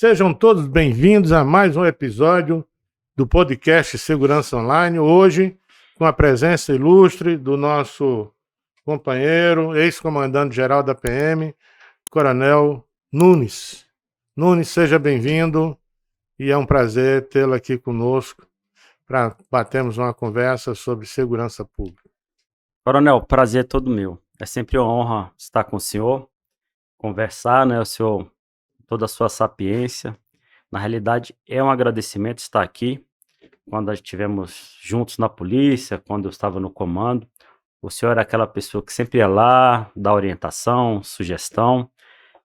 Sejam todos bem-vindos a mais um episódio do podcast Segurança Online. Hoje, com a presença ilustre do nosso companheiro, ex-comandante-geral da PM, Coronel Nunes. Nunes, seja bem-vindo e é um prazer tê-lo aqui conosco para batermos uma conversa sobre segurança pública. Coronel, prazer é todo meu. É sempre uma honra estar com o senhor, conversar, né, o senhor, toda a sua sapiência. Na realidade, é um agradecimento estar aqui. Quando estivemos juntos na polícia, quando eu estava no comando, o senhor era aquela pessoa que sempre ia lá, dá orientação, sugestão.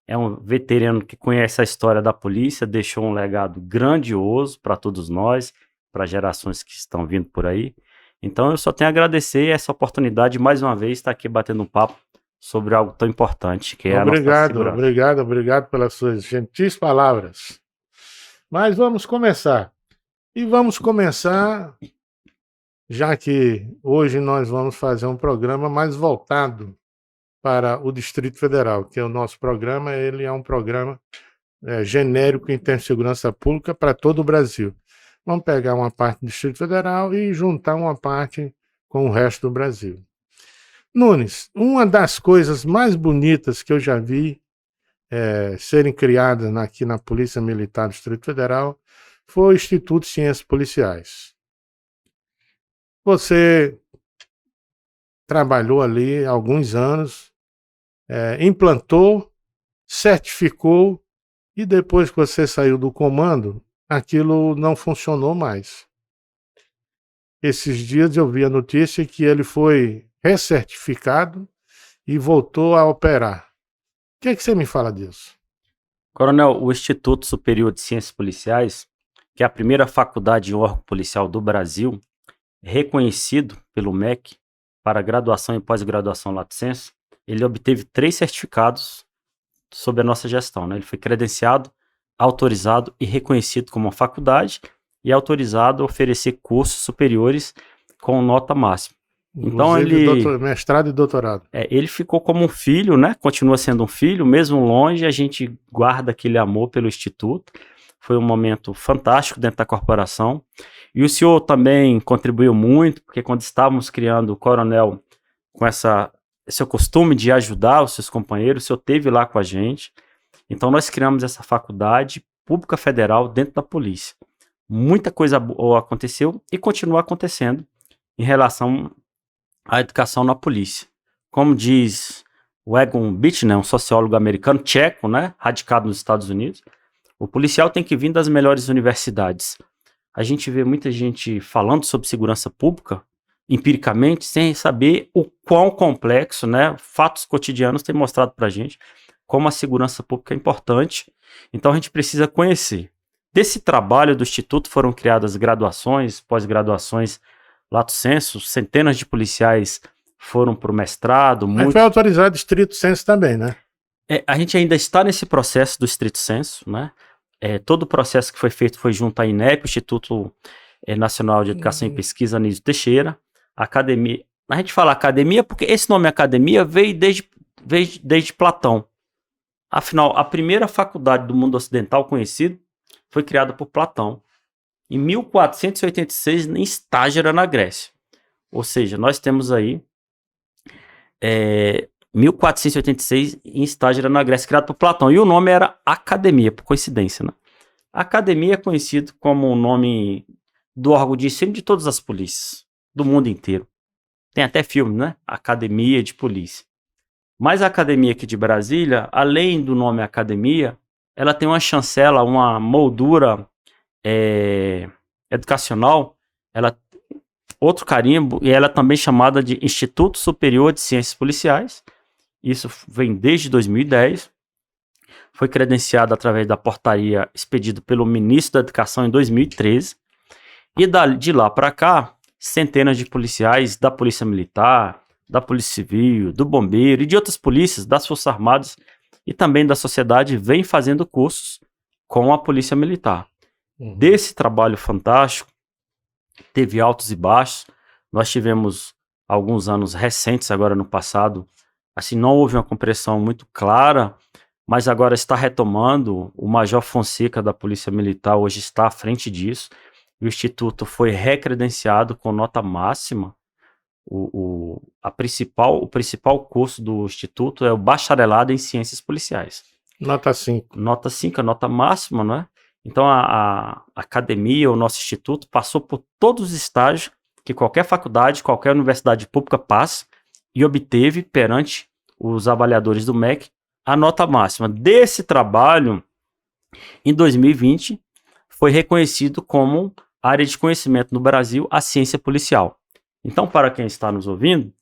É um veterano que conhece a história da polícia, deixou um legado grandioso para todos nós, para gerações que estão vindo por aí. Então, eu só tenho a agradecer essa oportunidade, mais uma vez, estar aqui batendo um papo sobre algo tão importante, que é a nossa segurança. Obrigado pelas suas gentis palavras. Mas vamos começar. E vamos começar, já que hoje nós vamos fazer um programa mais voltado para o Distrito Federal, que é o nosso programa, ele é um programa genérico em termos de segurança pública para todo o Brasil. Vamos pegar uma parte do Distrito Federal e juntar uma parte com o resto do Brasil. Nunes, uma das coisas mais bonitas que eu já vi serem criadas aqui na Polícia Militar do Distrito Federal foi o Instituto de Ciências Policiais. Você trabalhou ali há alguns anos, implantou, certificou e depois que você saiu do comando, aquilo não funcionou mais. Esses dias eu vi a notícia que ele foi recertificado e voltou a operar. O que é que você me fala disso? Coronel, o Instituto Superior de Ciências Policiais, que é a primeira faculdade e órgão policial do Brasil, reconhecido pelo MEC para graduação e pós-graduação lato sensu, ele obteve 3 certificados sob a nossa gestão, né? Ele foi credenciado, autorizado e reconhecido como uma faculdade e autorizado a oferecer cursos superiores com nota máxima. Então mestrado e doutorado. Ele ficou como um filho, né? Continua sendo um filho, mesmo longe, a gente guarda aquele amor pelo Instituto. Foi um momento fantástico dentro da corporação. E o senhor também contribuiu muito, porque quando estávamos criando o Coronel com esse costume de ajudar os seus companheiros, o senhor esteve lá com a gente. Então nós criamos essa faculdade pública federal dentro da polícia. Muita coisa boa aconteceu e continua acontecendo em relação à educação na polícia. Como diz o Egon Bittner, um sociólogo americano, tcheco, né, radicado nos Estados Unidos, o policial tem que vir das melhores universidades. A gente vê muita gente falando sobre segurança pública, empiricamente, sem saber o quão complexo, né, fatos cotidianos têm mostrado para a gente como a segurança pública é importante. Então a gente precisa conhecer. Desse trabalho do Instituto foram criadas graduações, pós-graduações, lato sensu, centenas de policiais foram para o mestrado. Mas foi autorizado estrito sensu também, né? A gente ainda está nesse processo do estrito sensu, né? Todo o processo que foi feito foi junto à INEP, o Instituto Nacional de Educação e Pesquisa Anísio Teixeira, a academia. A gente fala academia porque esse nome academia veio desde Platão. Afinal, a primeira faculdade do mundo ocidental conhecido foi criada por Platão. Em 1486, em Estágera, na Grécia. Ou seja, nós temos aí 1486 em Estágera, na Grécia, criado por Platão. E o nome era Academia, por coincidência, né? Academia é conhecido como o nome do órgão de ensino de todas as polícias, do mundo inteiro. Tem até filme, né? Academia de Polícia. Mas a academia aqui de Brasília, além do nome academia, ela tem uma chancela, uma moldura educacional, outro carimbo, e ela é também chamada de Instituto Superior de Ciências Policiais. Isso vem desde 2010. Foi credenciado através da portaria expedida pelo ministro da Educação em 2013. E de lá para cá, centenas de policiais da Polícia Militar, da Polícia Civil, do Bombeiro e de outras polícias, das Forças Armadas e também da sociedade vêm fazendo cursos com a Polícia Militar. Desse trabalho fantástico, teve altos e baixos. Nós tivemos alguns anos recentes, agora no passado, assim, não houve uma compreensão muito clara, mas agora está retomando. O Major Fonseca da Polícia Militar hoje está à frente disso. O Instituto foi recredenciado com nota máxima. O principal curso do Instituto é o Bacharelado em Ciências Policiais. Nota 5. Nota 5, a nota máxima, não é? Então a academia, o nosso instituto, passou por todos os estágios que qualquer faculdade, qualquer universidade pública passa e obteve perante os avaliadores do MEC a nota máxima. Desse trabalho, em 2020, foi reconhecido como área de conhecimento no Brasil a ciência policial. Então, para quem está nos ouvindo,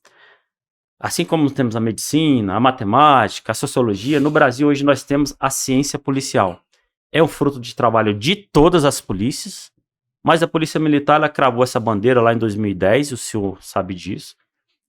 assim como temos a medicina, a matemática, a sociologia, no Brasil hoje nós temos a ciência policial. É um fruto de trabalho de todas as polícias, mas a Polícia Militar ela cravou essa bandeira lá em 2010, o senhor sabe disso.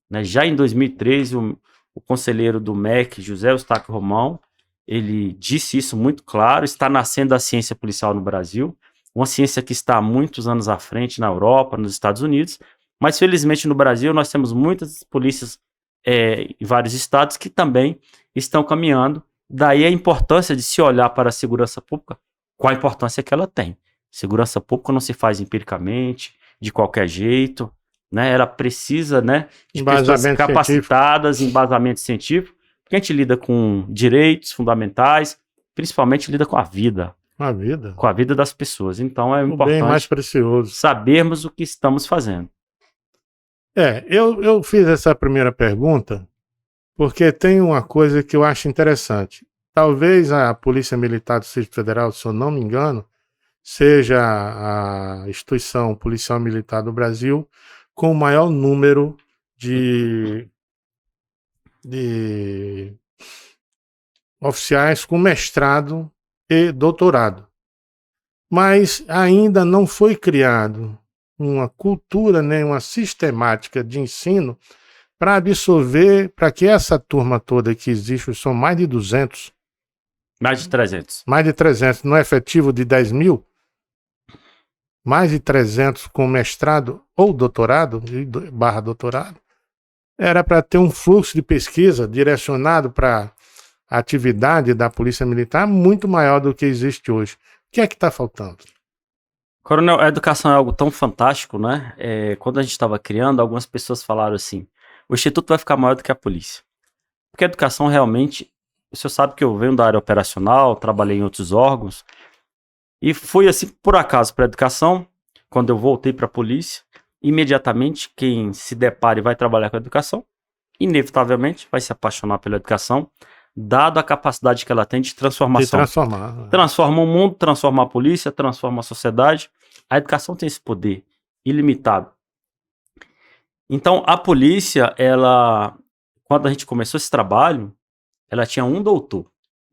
Né? Já em 2013, o conselheiro do MEC, José Eustáquio Romão, ele disse isso muito claro, está nascendo a ciência policial no Brasil, uma ciência que está há muitos anos à frente na Europa, nos Estados Unidos, mas felizmente no Brasil nós temos muitas polícias em vários estados que também estão caminhando. Daí a importância de se olhar para a segurança pública, qual a importância que ela tem. Segurança pública não se faz empiricamente, de qualquer jeito, né? Ela precisa, né, de pessoas capacitadas, embasamento científico, porque a gente lida com direitos fundamentais, principalmente lida com a vida. Com a vida das pessoas. Então é importante bem mais precioso. Sabermos o que estamos fazendo. Eu fiz essa primeira pergunta porque tem uma coisa que eu acho interessante. Talvez a Polícia Militar do Distrito Federal, se eu não me engano, seja a instituição policial militar do Brasil com o maior número de oficiais com mestrado e doutorado. Mas ainda não foi criado uma cultura, nem uma sistemática de ensino para absorver, para que essa turma toda que existe, são mais de 200. Mais de 300. Mais de 300, no efetivo de 10 mil. Mais de 300 com mestrado ou doutorado, / doutorado. Era para ter um fluxo de pesquisa direcionado para a atividade da Polícia Militar muito maior do que existe hoje. O que é que está faltando? Coronel, a educação é algo tão fantástico, né? Quando a gente estava criando, algumas pessoas falaram assim, o Instituto vai ficar maior do que a polícia. Porque a educação realmente, o senhor sabe que eu venho da área operacional, trabalhei em outros órgãos, e fui assim, por acaso, para a educação. Quando eu voltei para a polícia, imediatamente quem se depara e vai trabalhar com a educação, inevitavelmente vai se apaixonar pela educação, dado a capacidade que ela tem de transformação. Transforma o mundo, transforma a polícia, transforma a sociedade. A educação tem esse poder ilimitado. Então, a polícia, quando a gente começou esse trabalho, ela tinha um doutor.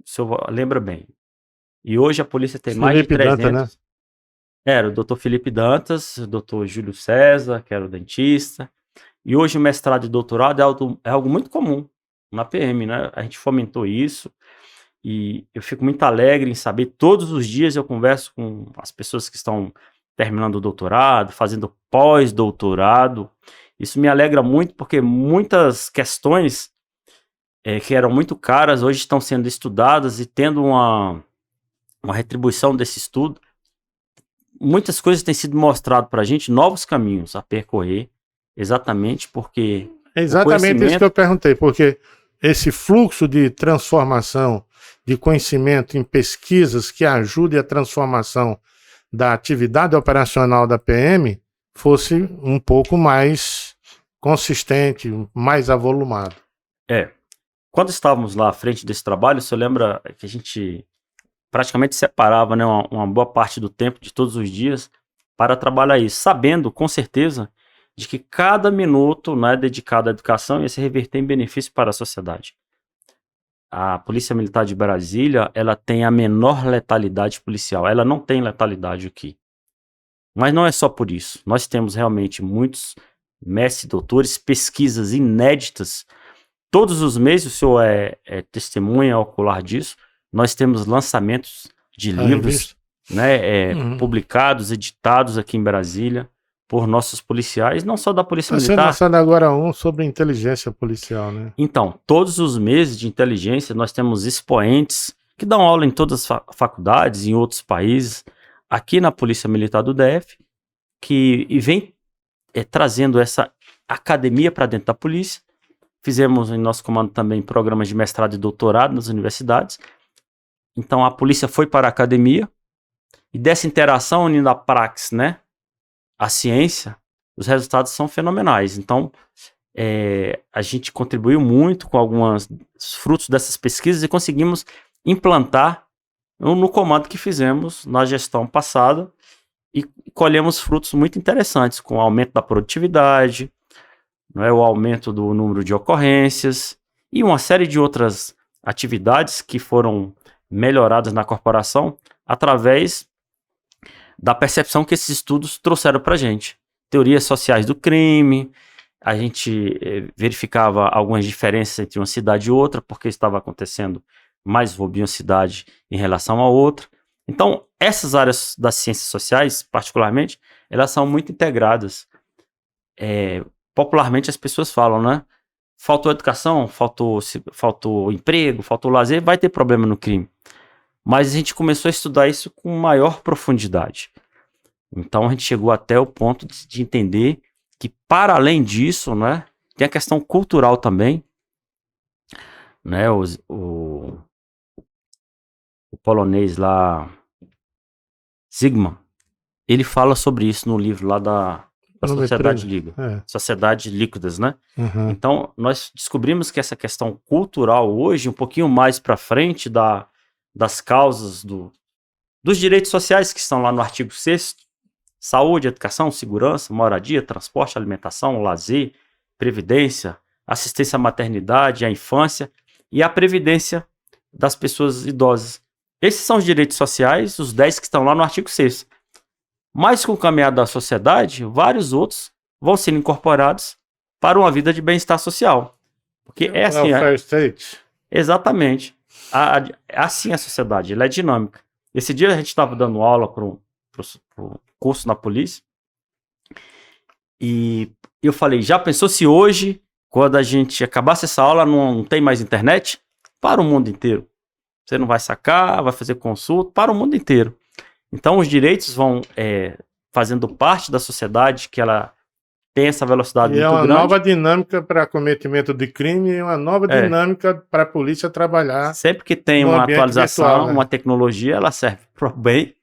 O senhor lembra bem. E hoje a polícia tem mais de 300. Dantas, né? Era o doutor Felipe Dantas, o doutor Júlio César, que era o dentista. E hoje o mestrado e doutorado é algo muito comum na PM, né? A gente fomentou isso e eu fico muito alegre em saber, todos os dias eu converso com as pessoas que estão terminando o doutorado, fazendo pós-doutorado. Isso me alegra muito porque muitas questões que eram muito caras hoje estão sendo estudadas e tendo uma retribuição desse estudo. Muitas coisas têm sido mostradas para a gente, novos caminhos a percorrer, exatamente porque... É exatamente isso que eu perguntei, porque esse fluxo de transformação de conhecimento em pesquisas que ajude a transformação da atividade operacional da PM fosse um pouco mais consistente, mais avolumado. Quando estávamos lá à frente desse trabalho, você lembra que a gente praticamente separava, né, uma boa parte do tempo de todos os dias para trabalhar isso, sabendo com certeza de que cada minuto, né, dedicado à educação ia se reverter em benefício para a sociedade. A Polícia Militar de Brasília, ela tem a menor letalidade policial. Ela não tem letalidade aqui. Mas não é só por isso. Nós temos realmente muitos mestres, doutores, pesquisas inéditas. Todos os meses, o senhor é testemunha ocular disso. Nós temos lançamentos de livros, né, publicados, editados aqui em Brasília. por nossos policiais, não só da Polícia Está sendo Militar. lançado agora um sobre inteligência policial, né? Então, todos os meses de inteligência, nós temos expoentes que dão aula em todas as faculdades, em outros países, aqui na Polícia Militar do DF, que vem trazendo essa academia para dentro da polícia. Fizemos em nosso comando também programas de mestrado e doutorado nas universidades. Então, a polícia foi para a academia, e dessa interação, unindo a praxis, né, a ciência, os resultados são fenomenais. Então, a gente contribuiu muito com alguns frutos dessas pesquisas e conseguimos implantar no comando que fizemos na gestão passada e colhemos frutos muito interessantes, com o aumento da produtividade, né, o aumento do número de ocorrências e uma série de outras atividades que foram melhoradas na corporação através da percepção que esses estudos trouxeram para a gente. Teorias sociais do crime, a gente verificava algumas diferenças entre uma cidade e outra, porque estava acontecendo mais roubo em uma cidade em relação a outra. Então, essas áreas das ciências sociais, particularmente, elas são muito integradas. Popularmente as pessoas falam, né? Faltou educação, faltou emprego, faltou lazer, vai ter problema no crime. Mas a gente começou a estudar isso com maior profundidade. Então a gente chegou até o ponto de entender que, para além disso, né, tem a questão cultural também. Né, o polonês lá, Zygmunt, ele fala sobre isso no livro lá da Sociedade Líquida. Sociedade Líquidas, né? Uhum. Então nós descobrimos que essa questão cultural hoje, um pouquinho mais para frente das causas dos direitos sociais que estão lá no artigo 6º, saúde, educação, segurança, moradia, transporte, alimentação, lazer, previdência, assistência à maternidade, à infância e à previdência das pessoas idosas. Esses são os direitos sociais, os 10 que estão lá no artigo 6º. Mas com o caminhar da sociedade, vários outros vão sendo incorporados para uma vida de bem-estar social. Porque é assim... State. Exatamente. Assim a sociedade, ela é dinâmica. Esse dia a gente estava dando aula para um curso na polícia e eu falei, já pensou se hoje, quando a gente acabasse essa aula, não tem mais internet? Para o mundo inteiro. Você não vai sacar, vai fazer consulta, para o mundo inteiro. Então os direitos vão fazendo parte da sociedade, que ela tem essa velocidade muito grande. E é uma nova dinâmica para cometimento de crime e uma nova dinâmica para a polícia trabalhar. Sempre que tem uma atualização, virtual, né? uma tecnologia, ela serve para o bem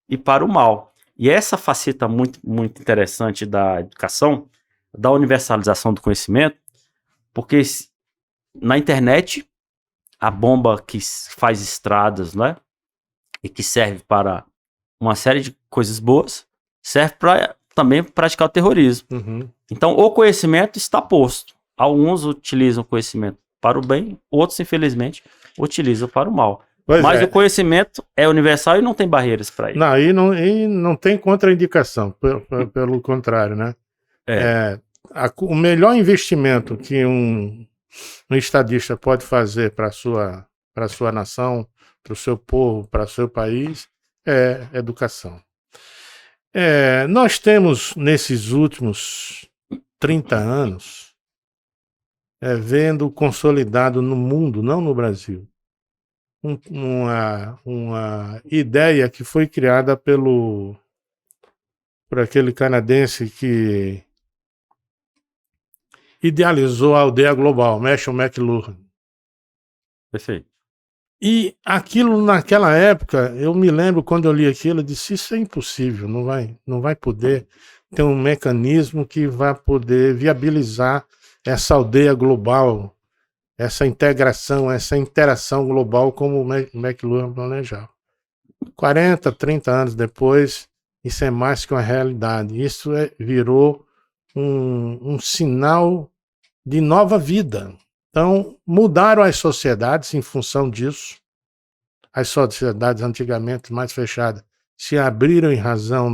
e para o mal. E essa faceta muito, muito interessante da educação, da universalização do conhecimento, porque na internet, a bomba que faz estradas, né, e que serve para uma série de coisas boas, serve para também praticar o terrorismo. Uhum. Então, o conhecimento está posto. Alguns utilizam o conhecimento para o bem, outros, infelizmente, utilizam para o mal. Mas o conhecimento é universal e não tem barreiras para ele. Não, e não tem contraindicação, pelo contrário, né? O melhor investimento que um estadista pode fazer para a sua nação, para o seu povo, para o seu país, é educação. Nós temos, nesses últimos 30 anos, vendo consolidado no mundo, não no Brasil, uma ideia que foi criada por aquele canadense que idealizou a aldeia global, Marshall McLuhan. Perfeito. E aquilo, naquela época, eu me lembro quando eu li aquilo, eu disse, isso é impossível, não vai poder ter um mecanismo que vai poder viabilizar essa aldeia global, essa integração, essa interação global como o McLuhan planejava. 40, 30 anos depois, isso é mais que uma realidade. Isso virou um sinal de nova vida. Então, mudaram as sociedades em função disso. As sociedades antigamente mais fechadas se abriram em razão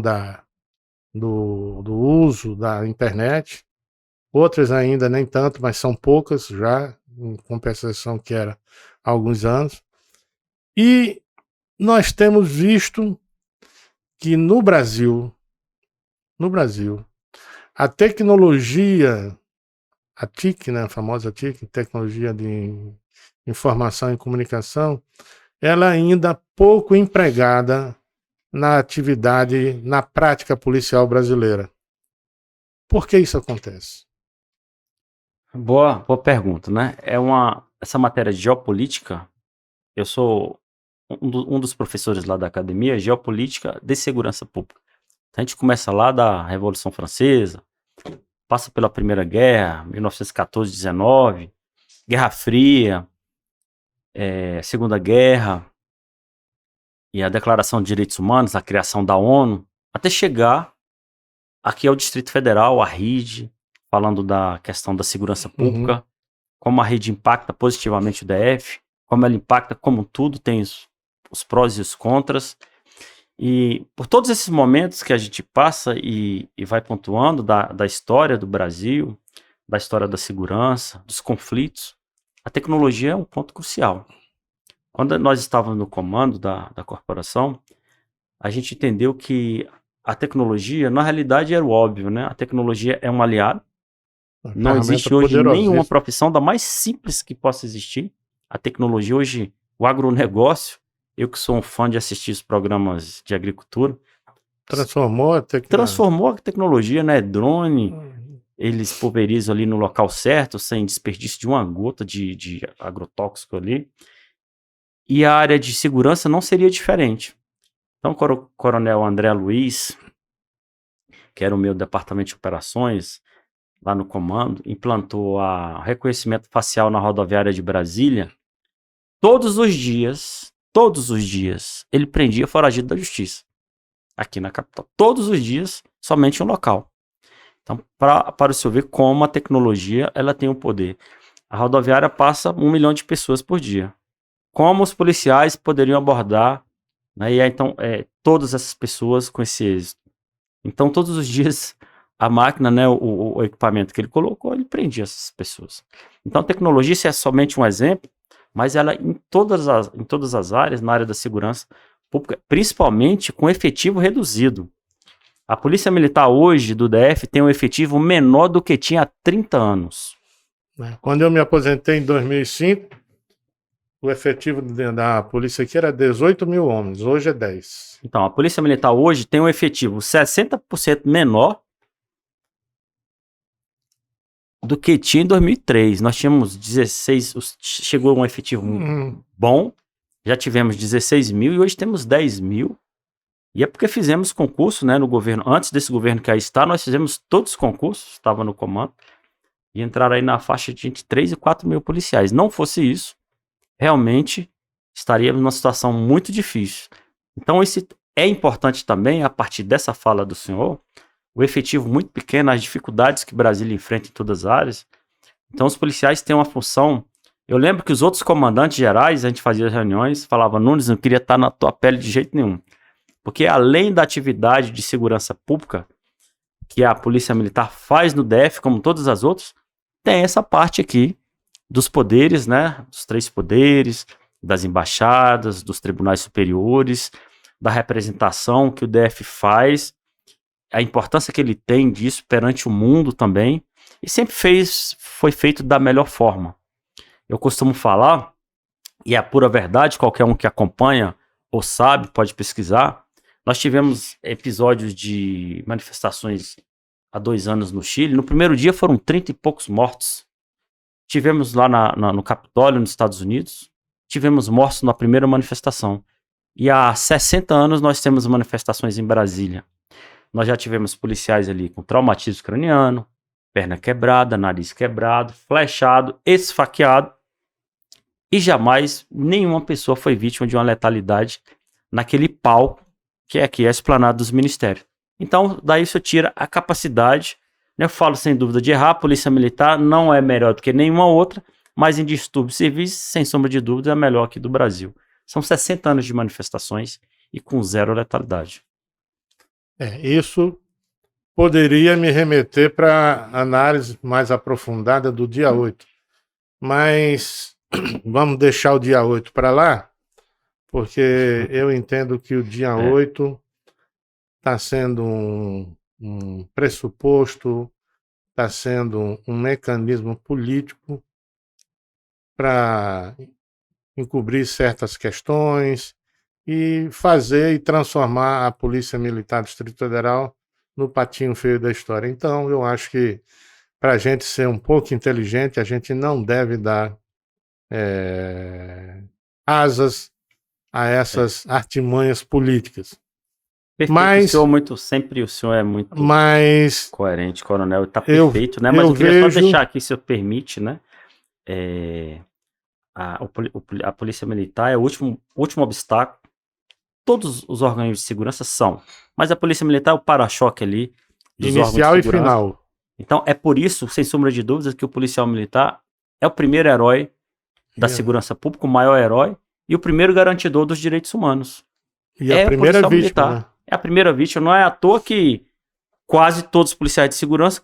do uso da internet. Outras ainda nem tanto, mas são poucas já, em compensação que era há alguns anos. E nós temos visto que no Brasil, a tecnologia, a TIC, né, a famosa TIC, Tecnologia de Informação e Comunicação, ela ainda pouco empregada na atividade, na prática policial brasileira. Por que isso acontece? Boa pergunta, né? Essa matéria de geopolítica, eu sou um dos professores lá da academia, geopolítica de segurança pública. A gente começa lá da Revolução Francesa, passa pela Primeira Guerra, 1914-19, Guerra Fria, Segunda Guerra, e a Declaração de Direitos Humanos, a criação da ONU, até chegar aqui ao Distrito Federal, a RIDE, falando da questão da segurança pública, como a RIDE impacta positivamente o DF, como ela impacta, como tudo tem os prós e os contras. E por todos esses momentos que a gente passa e vai pontuando da história do Brasil, da história da segurança, dos conflitos, a tecnologia é um ponto crucial. Quando nós estávamos no comando da corporação, a gente entendeu que a tecnologia, na realidade, era o óbvio, né? A tecnologia é um aliado. Não existe hoje nenhuma profissão, da mais simples que possa existir. A tecnologia hoje, o agronegócio, eu que sou um fã de assistir os programas de agricultura, transformou a tecnologia, né? Drone, eles pulverizam ali no local certo, sem desperdício de uma gota de agrotóxico ali. E a área de segurança não seria diferente. Então, o coronel André Luiz, que era o meu departamento de operações, lá no comando, implantou o reconhecimento facial na rodoviária de Brasília. Todos os dias, ele prendia foragido da justiça. Aqui na capital. Todos os dias, somente um local. Então, para o senhor ver como a tecnologia ela tem o poder. A rodoviária passa 1 milhão de pessoas por dia. Como os policiais poderiam abordar, né, e então, todas essas pessoas com esse êxito. Então, todos os dias, a máquina, né, o equipamento que ele colocou, ele prendia essas pessoas. Então, a tecnologia, isso é somente um exemplo, mas ela em todas as áreas, na área da segurança pública, principalmente com efetivo reduzido. A Polícia Militar hoje, do DF, tem um efetivo menor do que tinha há 30 anos. Quando eu me aposentei em 2005, o efetivo da polícia aqui era 18 mil homens, hoje é 10. Então, a Polícia Militar hoje tem um efetivo 60% menor do que tinha em 2003. Nós tínhamos 16, chegou um efetivo bom, já tivemos 16 mil e hoje temos 10 mil. E é porque fizemos concurso, né, no governo, antes desse governo que aí está, nós fizemos todos os concursos, estava no comando, e entraram aí na faixa de entre 3 e 4 mil policiais. Não fosse isso, realmente estaríamos numa situação muito difícil. Então, isso é importante também, a partir dessa fala do senhor, o efetivo muito pequeno, as dificuldades que Brasília enfrenta em todas as áreas. Então, os policiais têm uma função. Eu lembro que os outros comandantes gerais, a gente fazia reuniões, falava: Nunes, não queria estar na tua pele de jeito nenhum. Porque além da atividade de segurança pública, que a Polícia Militar faz no DF, como todas as outras, tem essa parte aqui dos poderes, né? Dos 3 poderes, das embaixadas, dos tribunais superiores, da representação que o DF faz, a importância que ele tem disso perante o mundo também, e sempre foi feito da melhor forma. Eu costumo falar, e é a pura verdade, qualquer um que acompanha ou sabe, pode pesquisar, nós tivemos episódios de manifestações há 2 anos no Chile. No primeiro dia foram 30 e poucos mortos. Tivemos lá no Capitólio, nos Estados Unidos, tivemos mortos na primeira manifestação. E há 60 anos nós temos manifestações em Brasília. Nós já tivemos policiais ali com traumatismo craniano, perna quebrada, nariz quebrado, flechado, esfaqueado. E jamais nenhuma pessoa foi vítima de uma letalidade naquele palco que é aqui a esplanada dos ministérios. Então, daí isso tira a capacidade, né? Eu falo sem dúvida de errar, a Polícia Militar não é melhor do que nenhuma outra, mas em distúrbios civis, sem sombra de dúvida, é a melhor aqui do Brasil. São 60 anos de manifestações e com 0 letalidade. Isso poderia me remeter para análise mais aprofundada do dia 8. Mas vamos deixar o dia 8 para lá, porque eu entendo que o dia 8 está sendo um pressuposto, está sendo um mecanismo político para encobrir certas questões e fazer e transformar a Polícia Militar do Distrito Federal no patinho feio da história. Então, eu acho que para a gente ser um pouco inteligente, a gente não deve dar asas a essas artimanhas políticas. Perfeito. Mas, o senhor é muito mas coerente, coronel, está perfeito, né? Mas eu queria só deixar aqui, se eu permite, né? A Polícia Militar é o último obstáculo. Todos os órgãos de segurança são, mas a Polícia Militar é o para-choque ali dos inicial órgãos de e segurança. final. Então é por isso, sem sombra de dúvidas, que o policial militar é o primeiro herói da segurança pública, o maior herói e o primeiro garantidor dos direitos humanos. E a primeira vítima, né? É a primeira vítima. Não é à toa que quase todos os policiais de segurança,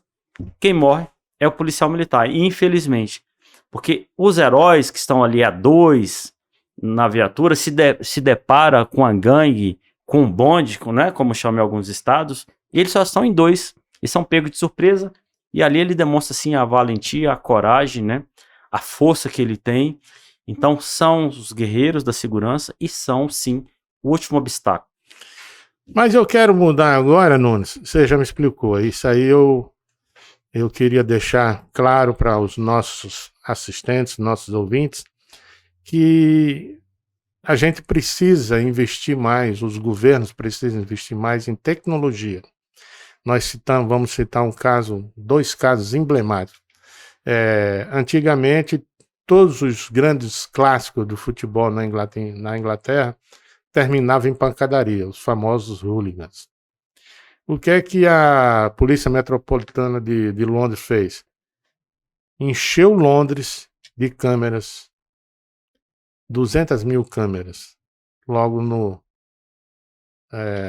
quem morre é o policial militar. E infelizmente, porque os heróis que estão ali a dois na viatura se depara com a gangue, com um bonde, né, como chamam em alguns estados, e eles só estão em dois e são pegos de surpresa. E ali ele demonstra assim a valentia, a coragem, né, a força que ele tem. Então são os guerreiros da segurança e são sim o último obstáculo. Mas eu quero mudar agora, Nunes. Você já me explicou. Isso aí eu queria deixar claro para os nossos assistentes, nossos ouvintes, que a gente precisa investir mais, os governos precisam investir mais em tecnologia. Vamos citar dois casos emblemáticos. Antigamente, todos os grandes clássicos do futebol na Inglaterra terminavam em pancadaria, os famosos hooligans. O que é que a Polícia Metropolitana de Londres fez? Encheu Londres de câmeras, 200 mil câmeras. Logo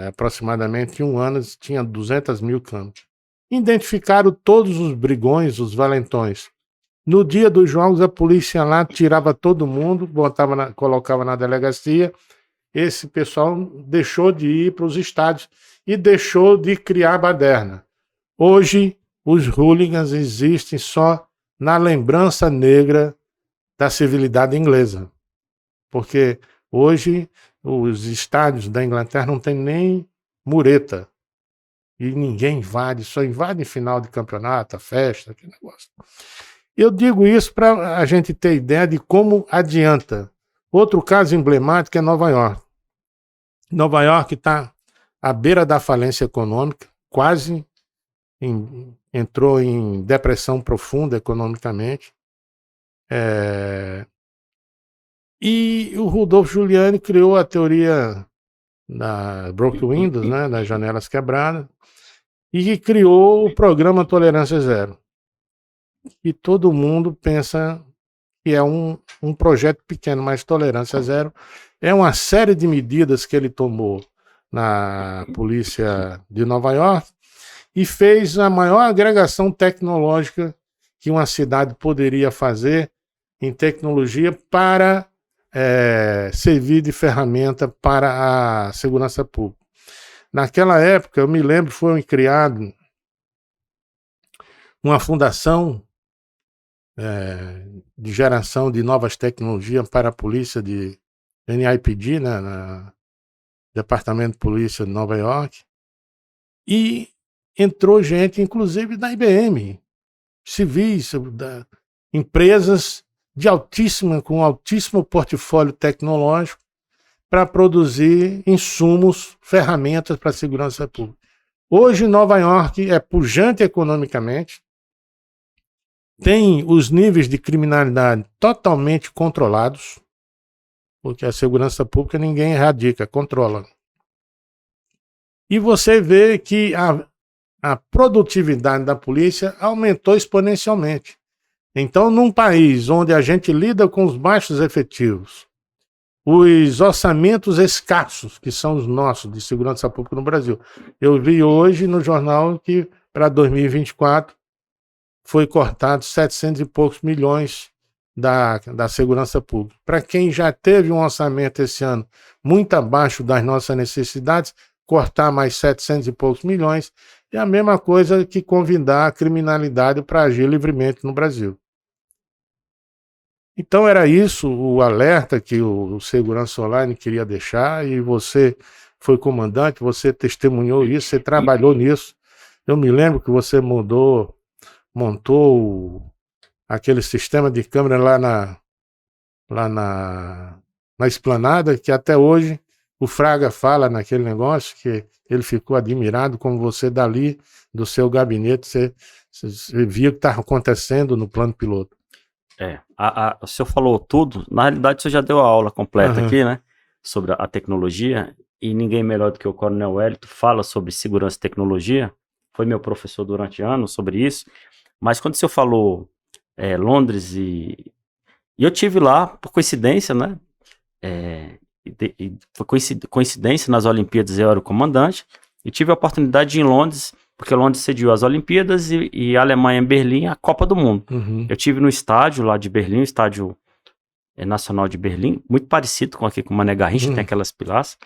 aproximadamente um ano, tinha 200 mil câmeras. Identificaram todos os brigões, os valentões. No dia dos jogos, a polícia lá tirava todo mundo, colocava na delegacia. Esse pessoal deixou de ir para os estádios e deixou de criar baderna. Hoje, os hooligans existem só na lembrança negra da civilidade inglesa. Porque hoje os estádios da Inglaterra não tem nem mureta. E ninguém invade, só invade em final de campeonato, festa, aquele negócio. Eu digo isso para a gente ter ideia de como adianta. Outro caso emblemático é Nova York. Nova York está à beira da falência econômica, quase entrou em depressão profunda economicamente. E o Rudolph Giuliani criou a teoria da Broken Windows, né, das janelas quebradas, e criou o programa Tolerância Zero. E todo mundo pensa que é um projeto pequeno, mas Tolerância Zero é uma série de medidas que ele tomou na polícia de Nova York e fez a maior agregação tecnológica que uma cidade poderia fazer em tecnologia para servir de ferramenta para a segurança pública. Naquela época, eu me lembro, foi criado uma fundação de geração de novas tecnologias para a polícia de NIPD, né, na Departamento de Polícia de Nova York, e entrou gente, inclusive da IBM, civis, empresas com altíssimo portfólio tecnológico para produzir insumos, ferramentas para a segurança pública. Hoje, Nova York é pujante economicamente, tem os níveis de criminalidade totalmente controlados, porque a segurança pública ninguém erradica, controla. E você vê que a produtividade da polícia aumentou exponencialmente. Então, num país onde a gente lida com os baixos efetivos, os orçamentos escassos, que são os nossos de segurança pública no Brasil. Eu vi hoje no jornal que para 2024 foi cortado 700 e poucos milhões da segurança pública. Para quem já teve um orçamento esse ano muito abaixo das nossas necessidades, cortar mais 700 e poucos milhões É a mesma coisa que convidar a criminalidade para agir livremente no Brasil. Então era isso o alerta que o Segurança Online queria deixar, e você foi comandante, você testemunhou isso, você trabalhou nisso. Eu me lembro que você montou aquele sistema de câmera lá na Esplanada, que até hoje o Fraga fala naquele negócio, que ele ficou admirado como você dali, do seu gabinete, você via o que estava acontecendo no plano piloto. O senhor falou tudo, na realidade o senhor já deu a aula completa Aham. aqui, né, sobre a tecnologia, e ninguém melhor do que o Coronel Wellington fala sobre segurança e tecnologia, foi meu professor durante anos sobre isso, mas quando o senhor falou Londres, e eu tive lá por coincidência, né, foi coincidência, nas Olimpíadas eu era o comandante, e tive a oportunidade de ir em Londres, porque Londres sediou as Olimpíadas e a Alemanha em Berlim a Copa do Mundo. Uhum. Eu tive no estádio lá de Berlim, o estádio nacional de Berlim, muito parecido com aqui com o Mané Garrincha, tem aquelas pilastras.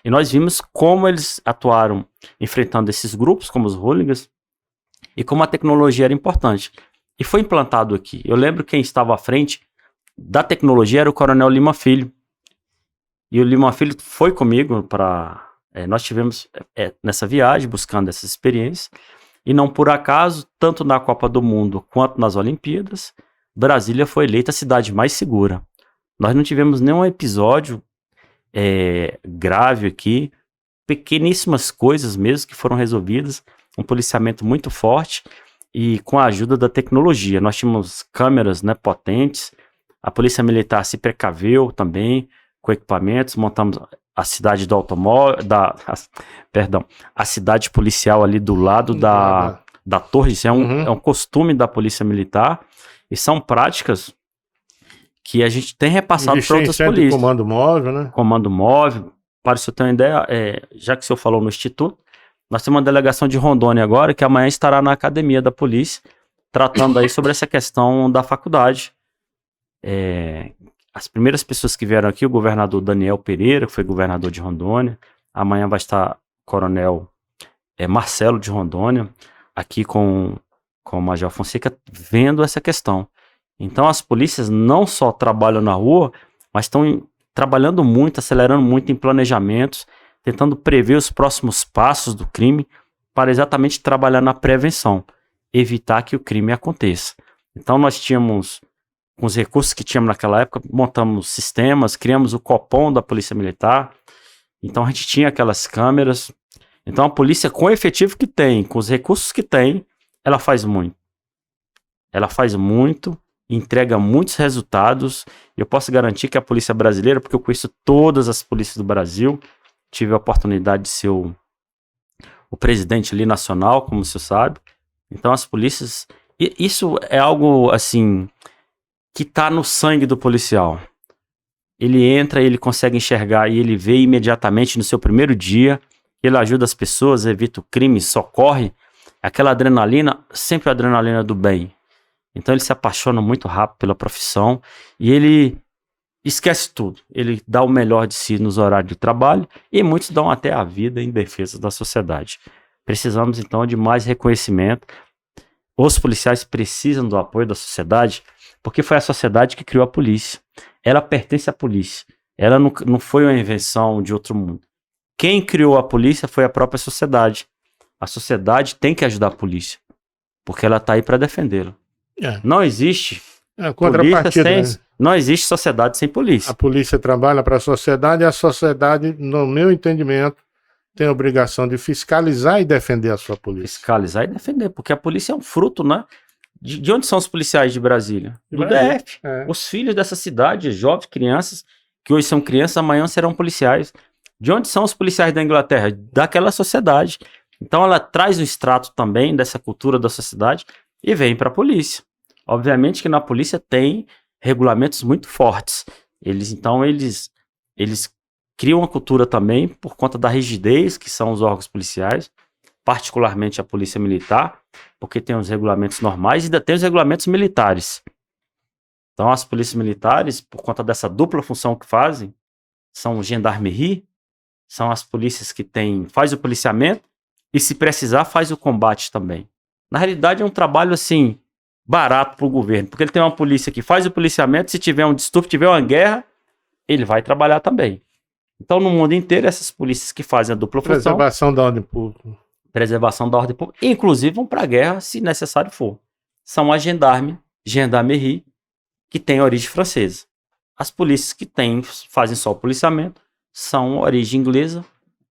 E nós vimos como eles atuaram enfrentando esses grupos, como os hooligans, e como a tecnologia era importante. E foi implantado aqui. Eu lembro quem estava à frente da tecnologia era o Coronel Lima Filho. E o Lima Filho foi comigo para... nós tivemos nessa viagem, buscando essas experiências, e não por acaso, tanto na Copa do Mundo quanto nas Olimpíadas, Brasília foi eleita a cidade mais segura. Nós não tivemos nenhum episódio grave aqui, pequeníssimas coisas mesmo que foram resolvidas, um policiamento muito forte e com a ajuda da tecnologia. Nós tínhamos câmeras, né, potentes, a Polícia Militar se precaveu também com equipamentos, montamos a cidade do automóvel, a cidade policial ali do lado da torre. Isso é um costume da Polícia Militar e são práticas que a gente tem repassado para outras polícias. Comando móvel, né? Comando móvel. Para o senhor ter uma ideia, já que o senhor falou no Instituto, nós temos uma delegação de Rondônia agora, que amanhã estará na academia da polícia, tratando aí sobre essa questão da faculdade. As primeiras pessoas que vieram aqui, o governador Daniel Pereira, que foi governador de Rondônia, amanhã vai estar o coronel Marcelo de Rondônia, aqui com o Major Fonseca, vendo essa questão. Então as polícias não só trabalham na rua, mas estão trabalhando muito, acelerando muito em planejamentos, tentando prever os próximos passos do crime para exatamente trabalhar na prevenção, evitar que o crime aconteça. Então nós tínhamos, com os recursos que tínhamos naquela época, montamos sistemas, criamos o Copom da Polícia Militar, então a gente tinha aquelas câmeras. Então a polícia, com o efetivo que tem, com os recursos que tem, ela faz muito. Ela faz muito, entrega muitos resultados. Eu posso garantir que a polícia brasileira, porque eu conheço todas as polícias do Brasil, tive a oportunidade de ser o presidente ali nacional, como você sabe. Então as polícias, isso é algo assim que está no sangue do policial. Ele entra, ele consegue enxergar e ele vê imediatamente no seu primeiro dia, ele ajuda as pessoas, evita o crime, socorre. Aquela adrenalina, sempre a adrenalina do bem. Então ele se apaixona muito rápido pela profissão e ele esquece tudo. Ele dá o melhor de si nos horários de trabalho e muitos dão até a vida em defesa da sociedade. Precisamos então de mais reconhecimento. Os policiais precisam do apoio da sociedade porque foi a sociedade que criou a polícia. Ela pertence à polícia. Ela não foi uma invenção de outro mundo. Quem criou a polícia foi a própria sociedade. A sociedade tem que ajudar a polícia porque ela está aí para defendê-la. Não existe contrapartida, né? Não existe sociedade sem polícia. A polícia trabalha para a sociedade e a sociedade, no meu entendimento, tem a obrigação de fiscalizar e defender a sua polícia. Fiscalizar e defender, porque a polícia é um fruto, né? De onde são os policiais de Brasília? Do DF. Os filhos dessa cidade, jovens, crianças, que hoje são crianças, amanhã serão policiais. De onde são os policiais da Inglaterra? Daquela sociedade. Então ela traz um extrato também dessa cultura da sociedade e vem para a polícia. Obviamente que na polícia tem regulamentos muito fortes. Eles criam uma cultura também por conta da rigidez que são os órgãos policiais, particularmente a Polícia Militar, porque tem os regulamentos normais e ainda tem os regulamentos militares. Então as polícias militares, por conta dessa dupla função que fazem, são gendarmerie, são as polícias que faz o policiamento e se precisar faz o combate também. Na realidade é um trabalho assim barato para o governo, porque ele tem uma polícia que faz o policiamento, se tiver um distúrbio, tiver uma guerra, ele vai trabalhar também. Então no mundo inteiro essas polícias que fazem a dupla função, Preservação da ordem pública. preservação da ordem pública, inclusive vão para a guerra se necessário for. São as gendarmerie, que tem origem francesa. As polícias que fazem só o policiamento são origem inglesa,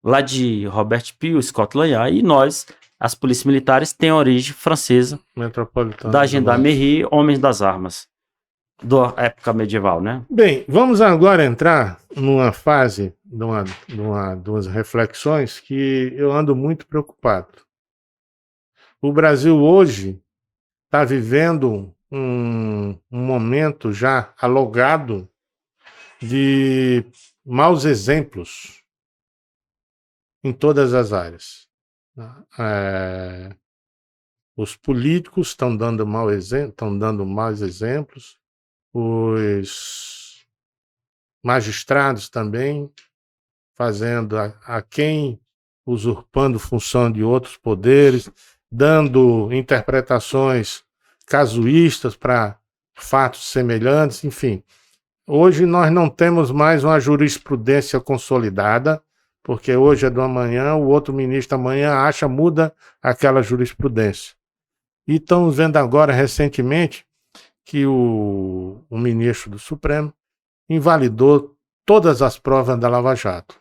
lá de Robert Peel, Scotland Yard, e nós, as polícias militares, têm origem francesa, Metropolitana. da gendarmerie, homens das armas, da época medieval, né? Bem, vamos agora entrar numa fase de umas reflexões que eu ando muito preocupado. O Brasil hoje está vivendo um momento já alogado de maus exemplos em todas as áreas. Os políticos estão dando maus exemplos, os magistrados também fazendo a quem usurpando função de outros poderes, dando interpretações casuístas para fatos semelhantes, enfim. Hoje nós não temos mais uma jurisprudência consolidada, porque hoje é do amanhã, o outro ministro amanhã muda aquela jurisprudência. E estamos vendo agora, recentemente, que o ministro do Supremo invalidou todas as provas da Lava Jato.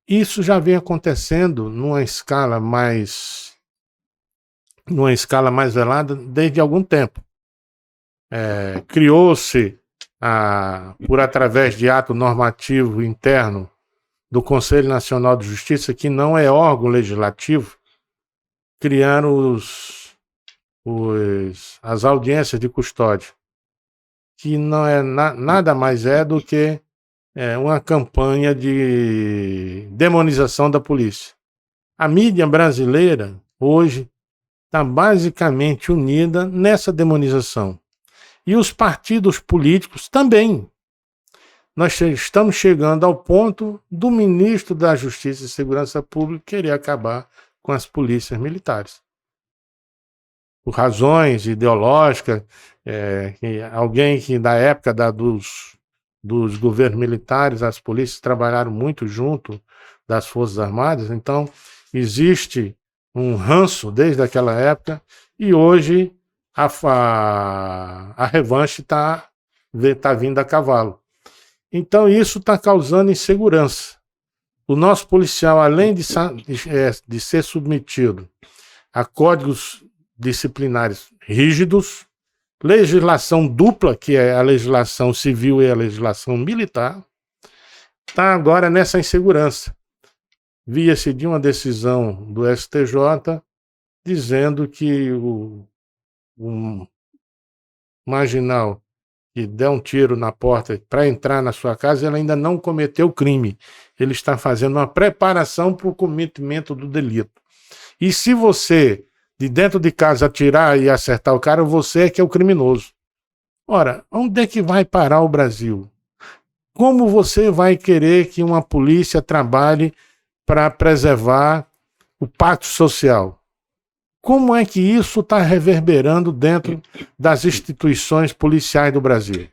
Isso já vem acontecendo numa escala mais velada desde algum tempo. Criou-se, através de ato normativo interno do Conselho Nacional de Justiça, que não é órgão legislativo, criaram as audiências de custódia, que não é nada mais do que uma campanha de demonização da polícia. A mídia brasileira, hoje, está basicamente unida nessa demonização. E os partidos políticos também. Nós estamos chegando ao ponto do ministro da Justiça e Segurança Pública querer acabar com as polícias militares. Por razões ideológicas, alguém que da época dos governos militares, as polícias trabalharam muito junto das Forças Armadas, então existe um ranço desde aquela época e hoje a revanche está vindo a cavalo. Então isso está causando insegurança. O nosso policial, além de ser submetido a códigos disciplinares rígidos, legislação dupla, que é a legislação civil e a legislação militar, está agora nessa insegurança. Via-se de uma decisão do STJ dizendo que o marginal que der um tiro na porta para entrar na sua casa, ele ainda não cometeu crime. Ele está fazendo uma preparação para o cometimento do delito. E se você, de dentro de casa, atirar e acertar o cara, você é que é o criminoso. Ora, onde é que vai parar o Brasil? Como você vai querer que uma polícia trabalhe para preservar o pacto social? Como é que isso está reverberando dentro das instituições policiais do Brasil?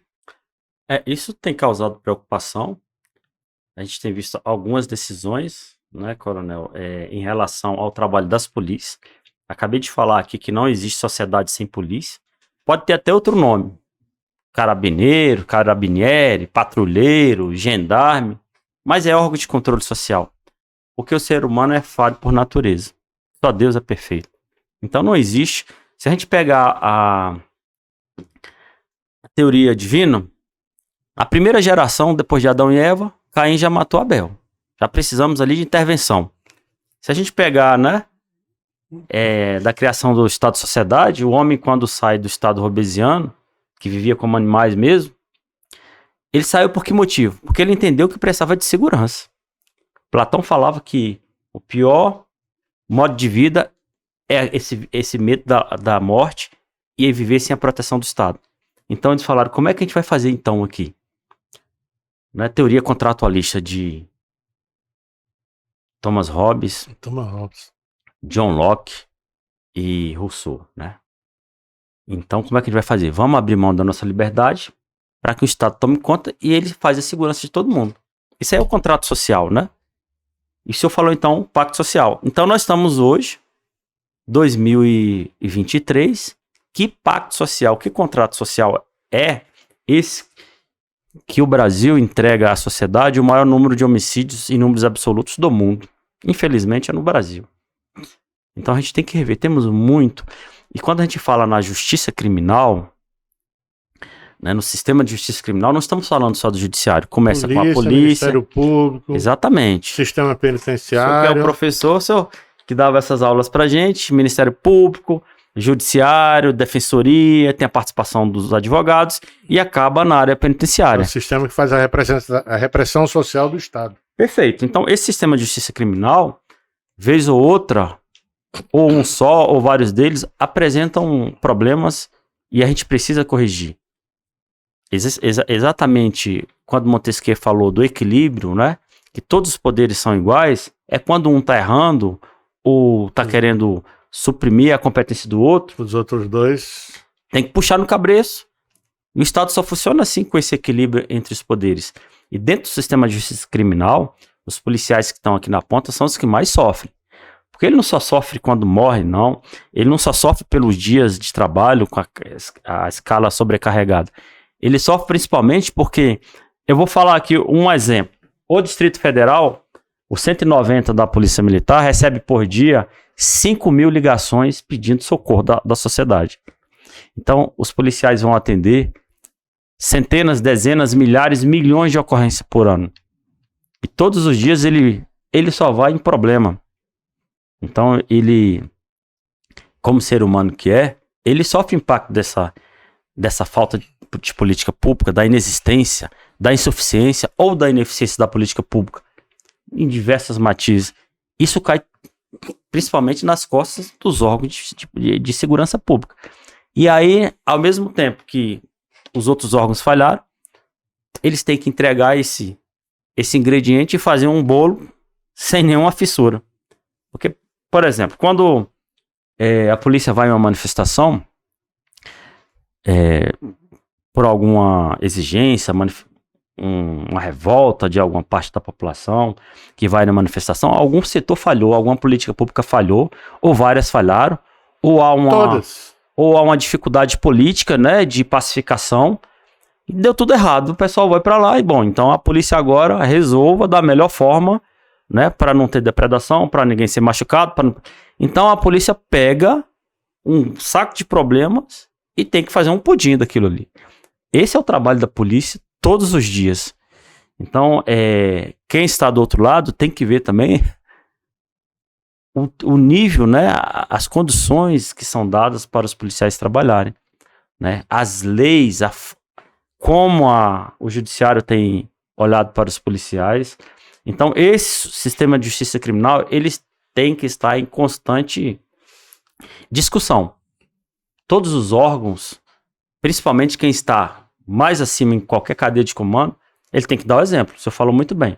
Isso tem causado preocupação. A gente tem visto algumas decisões, né, coronel, em relação ao trabalho das polícias. Acabei de falar aqui que não existe sociedade sem polícia. Pode ter até outro nome. Carabineiro, carabinieri, patrulheiro, gendarme. Mas é órgão de controle social. Porque o ser humano é falho por natureza. Só Deus é perfeito. Então não existe. Se a gente pegar a teoria divina, a primeira geração, depois de Adão e Eva, Caim já matou Abel. Já precisamos ali de intervenção. Se a gente pegar, né, da criação do Estado-sociedade, o homem, quando sai do estado robesiano, que vivia como animais mesmo, ele saiu por que motivo? Porque ele entendeu que precisava de segurança. Platão falava que o pior modo de vida é esse medo da morte e viver sem a proteção do Estado. Então eles falaram, como é que a gente vai fazer então aqui? Não é teoria contratualista de Thomas Hobbes, Thomas Hobbes. John Locke e Rousseau, né? Então, como é que a gente vai fazer? Vamos abrir mão da nossa liberdade para que o Estado tome conta e ele faz a segurança de todo mundo. Isso aí é o contrato social, né? E o senhor falou, então, pacto social. Então, nós estamos hoje, 2023, que pacto social, que contrato social é esse que o Brasil entrega à sociedade o maior número de homicídios em números absolutos do mundo? Infelizmente, é no Brasil. Então, a gente tem que rever. Temos muito... E quando a gente fala na justiça criminal, né, no sistema de justiça criminal, não estamos falando só do judiciário. Começa com a polícia, Ministério Público, exatamente. sistema O senhor que penitenciário. é o professor, o senhor que dava essas aulas pra gente, Ministério Público, Judiciário, Defensoria, tem a participação dos advogados e acaba na área É penitenciária. o sistema que faz a repressão social do Estado. Perfeito. Então, esse sistema de justiça criminal, vez ou outra, ou um só, ou vários deles, apresentam problemas e a gente precisa corrigir. Exatamente quando Montesquieu falou do equilíbrio, né? Que todos os poderes são iguais, é quando um tá errando ou tá querendo suprimir a competência do outro, Os outros dois. tem que puxar no cabreço. E o Estado só funciona assim com esse equilíbrio entre os poderes. E dentro do sistema de justiça criminal, os policiais que estão aqui na ponta são os que mais sofrem. Porque ele não só sofre quando morre, não. Ele não só sofre pelos dias de trabalho com a escala sobrecarregada. Ele sofre principalmente porque, eu vou falar aqui um exemplo. O Distrito Federal, o 190 da Polícia Militar, recebe por dia 5.000 ligações pedindo socorro da sociedade. Então, os policiais vão atender centenas, dezenas, milhares, milhões de ocorrências por ano. E todos os dias ele só vai em problema. Então, ele, como ser humano que é, ele sofre impacto dessa falta de política pública, da inexistência, da insuficiência ou da ineficiência da política pública, em diversas matizes. Isso cai principalmente nas costas dos órgãos de segurança pública. E aí, ao mesmo tempo que os outros órgãos falharam, eles têm que entregar esse ingrediente e fazer um bolo sem nenhuma fissura. Porque, por exemplo, quando a polícia vai em uma manifestação, por alguma exigência, uma revolta de alguma parte da população que vai na manifestação, algum setor falhou, alguma política pública falhou, ou várias falharam, ou há uma dificuldade política, né, de pacificação, e deu tudo errado, o pessoal vai para lá e bom, então a polícia agora resolva da melhor forma, né, para não ter depredação, para ninguém ser machucado, então a polícia pega um saco de problemas e tem que fazer um pudim daquilo ali. Esse é o trabalho da polícia todos os dias. Então, quem está do outro lado tem que ver também o nível, né, as condições que são dadas para os policiais trabalharem, né, as leis, como o judiciário tem olhado para os policiais. Então, esse sistema de justiça criminal, eles têm que estar em constante discussão. Todos os órgãos, principalmente quem está mais acima em qualquer cadeia de comando, ele tem que dar o exemplo. O senhor falou muito bem.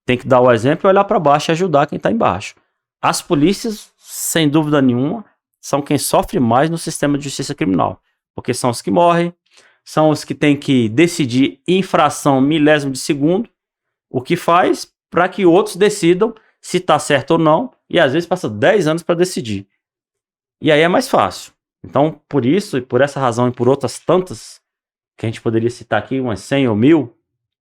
Tem que dar o exemplo e olhar para baixo e ajudar quem está embaixo. As polícias, sem dúvida nenhuma, são quem sofre mais no sistema de justiça criminal. Porque são os que morrem, são os que têm que decidir infração milésimo de segundo, o que faz para que outros decidam se está certo ou não, e às vezes passa 10 anos para decidir. E aí é mais fácil. Então, por isso, e por essa razão, e por outras tantas, que a gente poderia citar aqui, umas 100 ou 1000,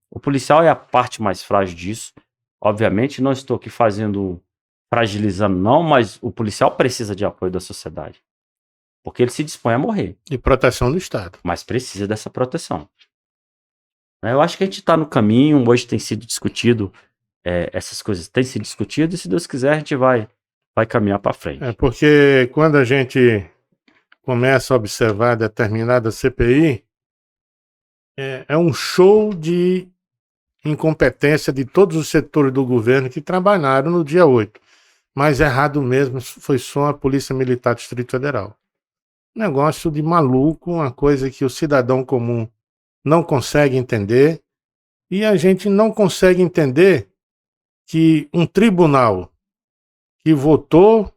o policial é a parte mais frágil disso. Obviamente, não estou aqui fragilizando não, mas o policial precisa de apoio da sociedade. Porque ele se dispõe a morrer. E proteção do Estado. Mas precisa dessa proteção. Eu acho que a gente está no caminho, hoje tem sido discutido, essas coisas têm sido discutidas, e se Deus quiser a gente vai caminhar para frente. Porque quando a gente começa a observar determinada CPI, é um show de incompetência de todos os setores do governo que trabalharam no dia 8. Mas errado mesmo foi só a Polícia Militar do Distrito Federal. Negócio de maluco, uma coisa que o cidadão comum não consegue entender, e a gente não consegue entender que um tribunal que votou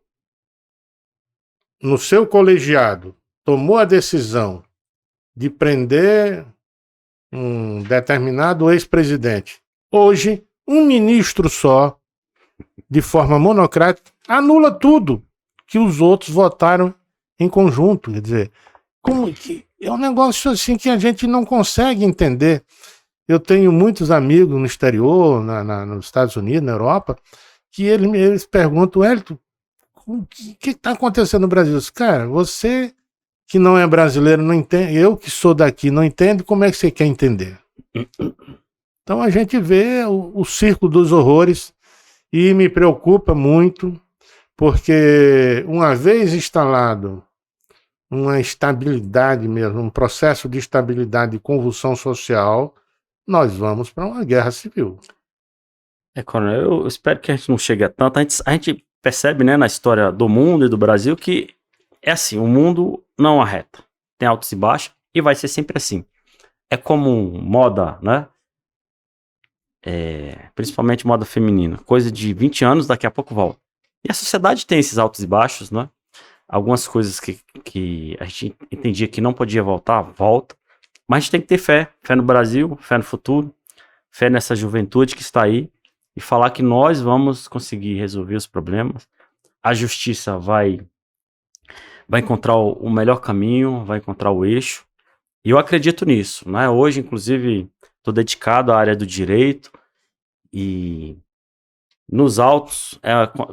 no seu colegiado, tomou a decisão de prender um determinado ex-presidente, hoje, um ministro só, de forma monocrática, anula tudo que os outros votaram em conjunto. Quer dizer, como que é um negócio assim que a gente não consegue entender. Eu tenho muitos amigos no exterior, nos Estados Unidos, na Europa, que eles perguntam, Hélito, o que está acontecendo no Brasil? Cara, você que não é brasileiro não entende, eu que sou daqui não entendo, como é que você quer entender? Então a gente vê o circo dos horrores e me preocupa muito, porque uma vez instalado uma estabilidade mesmo, um processo de estabilidade e convulsão social, nós vamos para uma guerra civil. Coronel, eu espero que a gente não chegue a tanto. A gente percebe, né, na história do mundo e do Brasil que é assim, o mundo não arreta. Tem altos e baixos e vai ser sempre assim. É como moda, né? Principalmente moda feminina. Coisa de 20 anos, daqui a pouco volta. E a sociedade tem esses altos e baixos, né? Algumas coisas que a gente entendia que não podia voltar, volta. Mas a gente tem que ter fé. Fé no Brasil, fé no futuro, fé nessa juventude que está aí. E falar que nós vamos conseguir resolver os problemas. A justiça vai encontrar o melhor caminho, vai encontrar o eixo. E eu acredito nisso, né? Hoje, inclusive, estou dedicado à área do direito. E nos autos,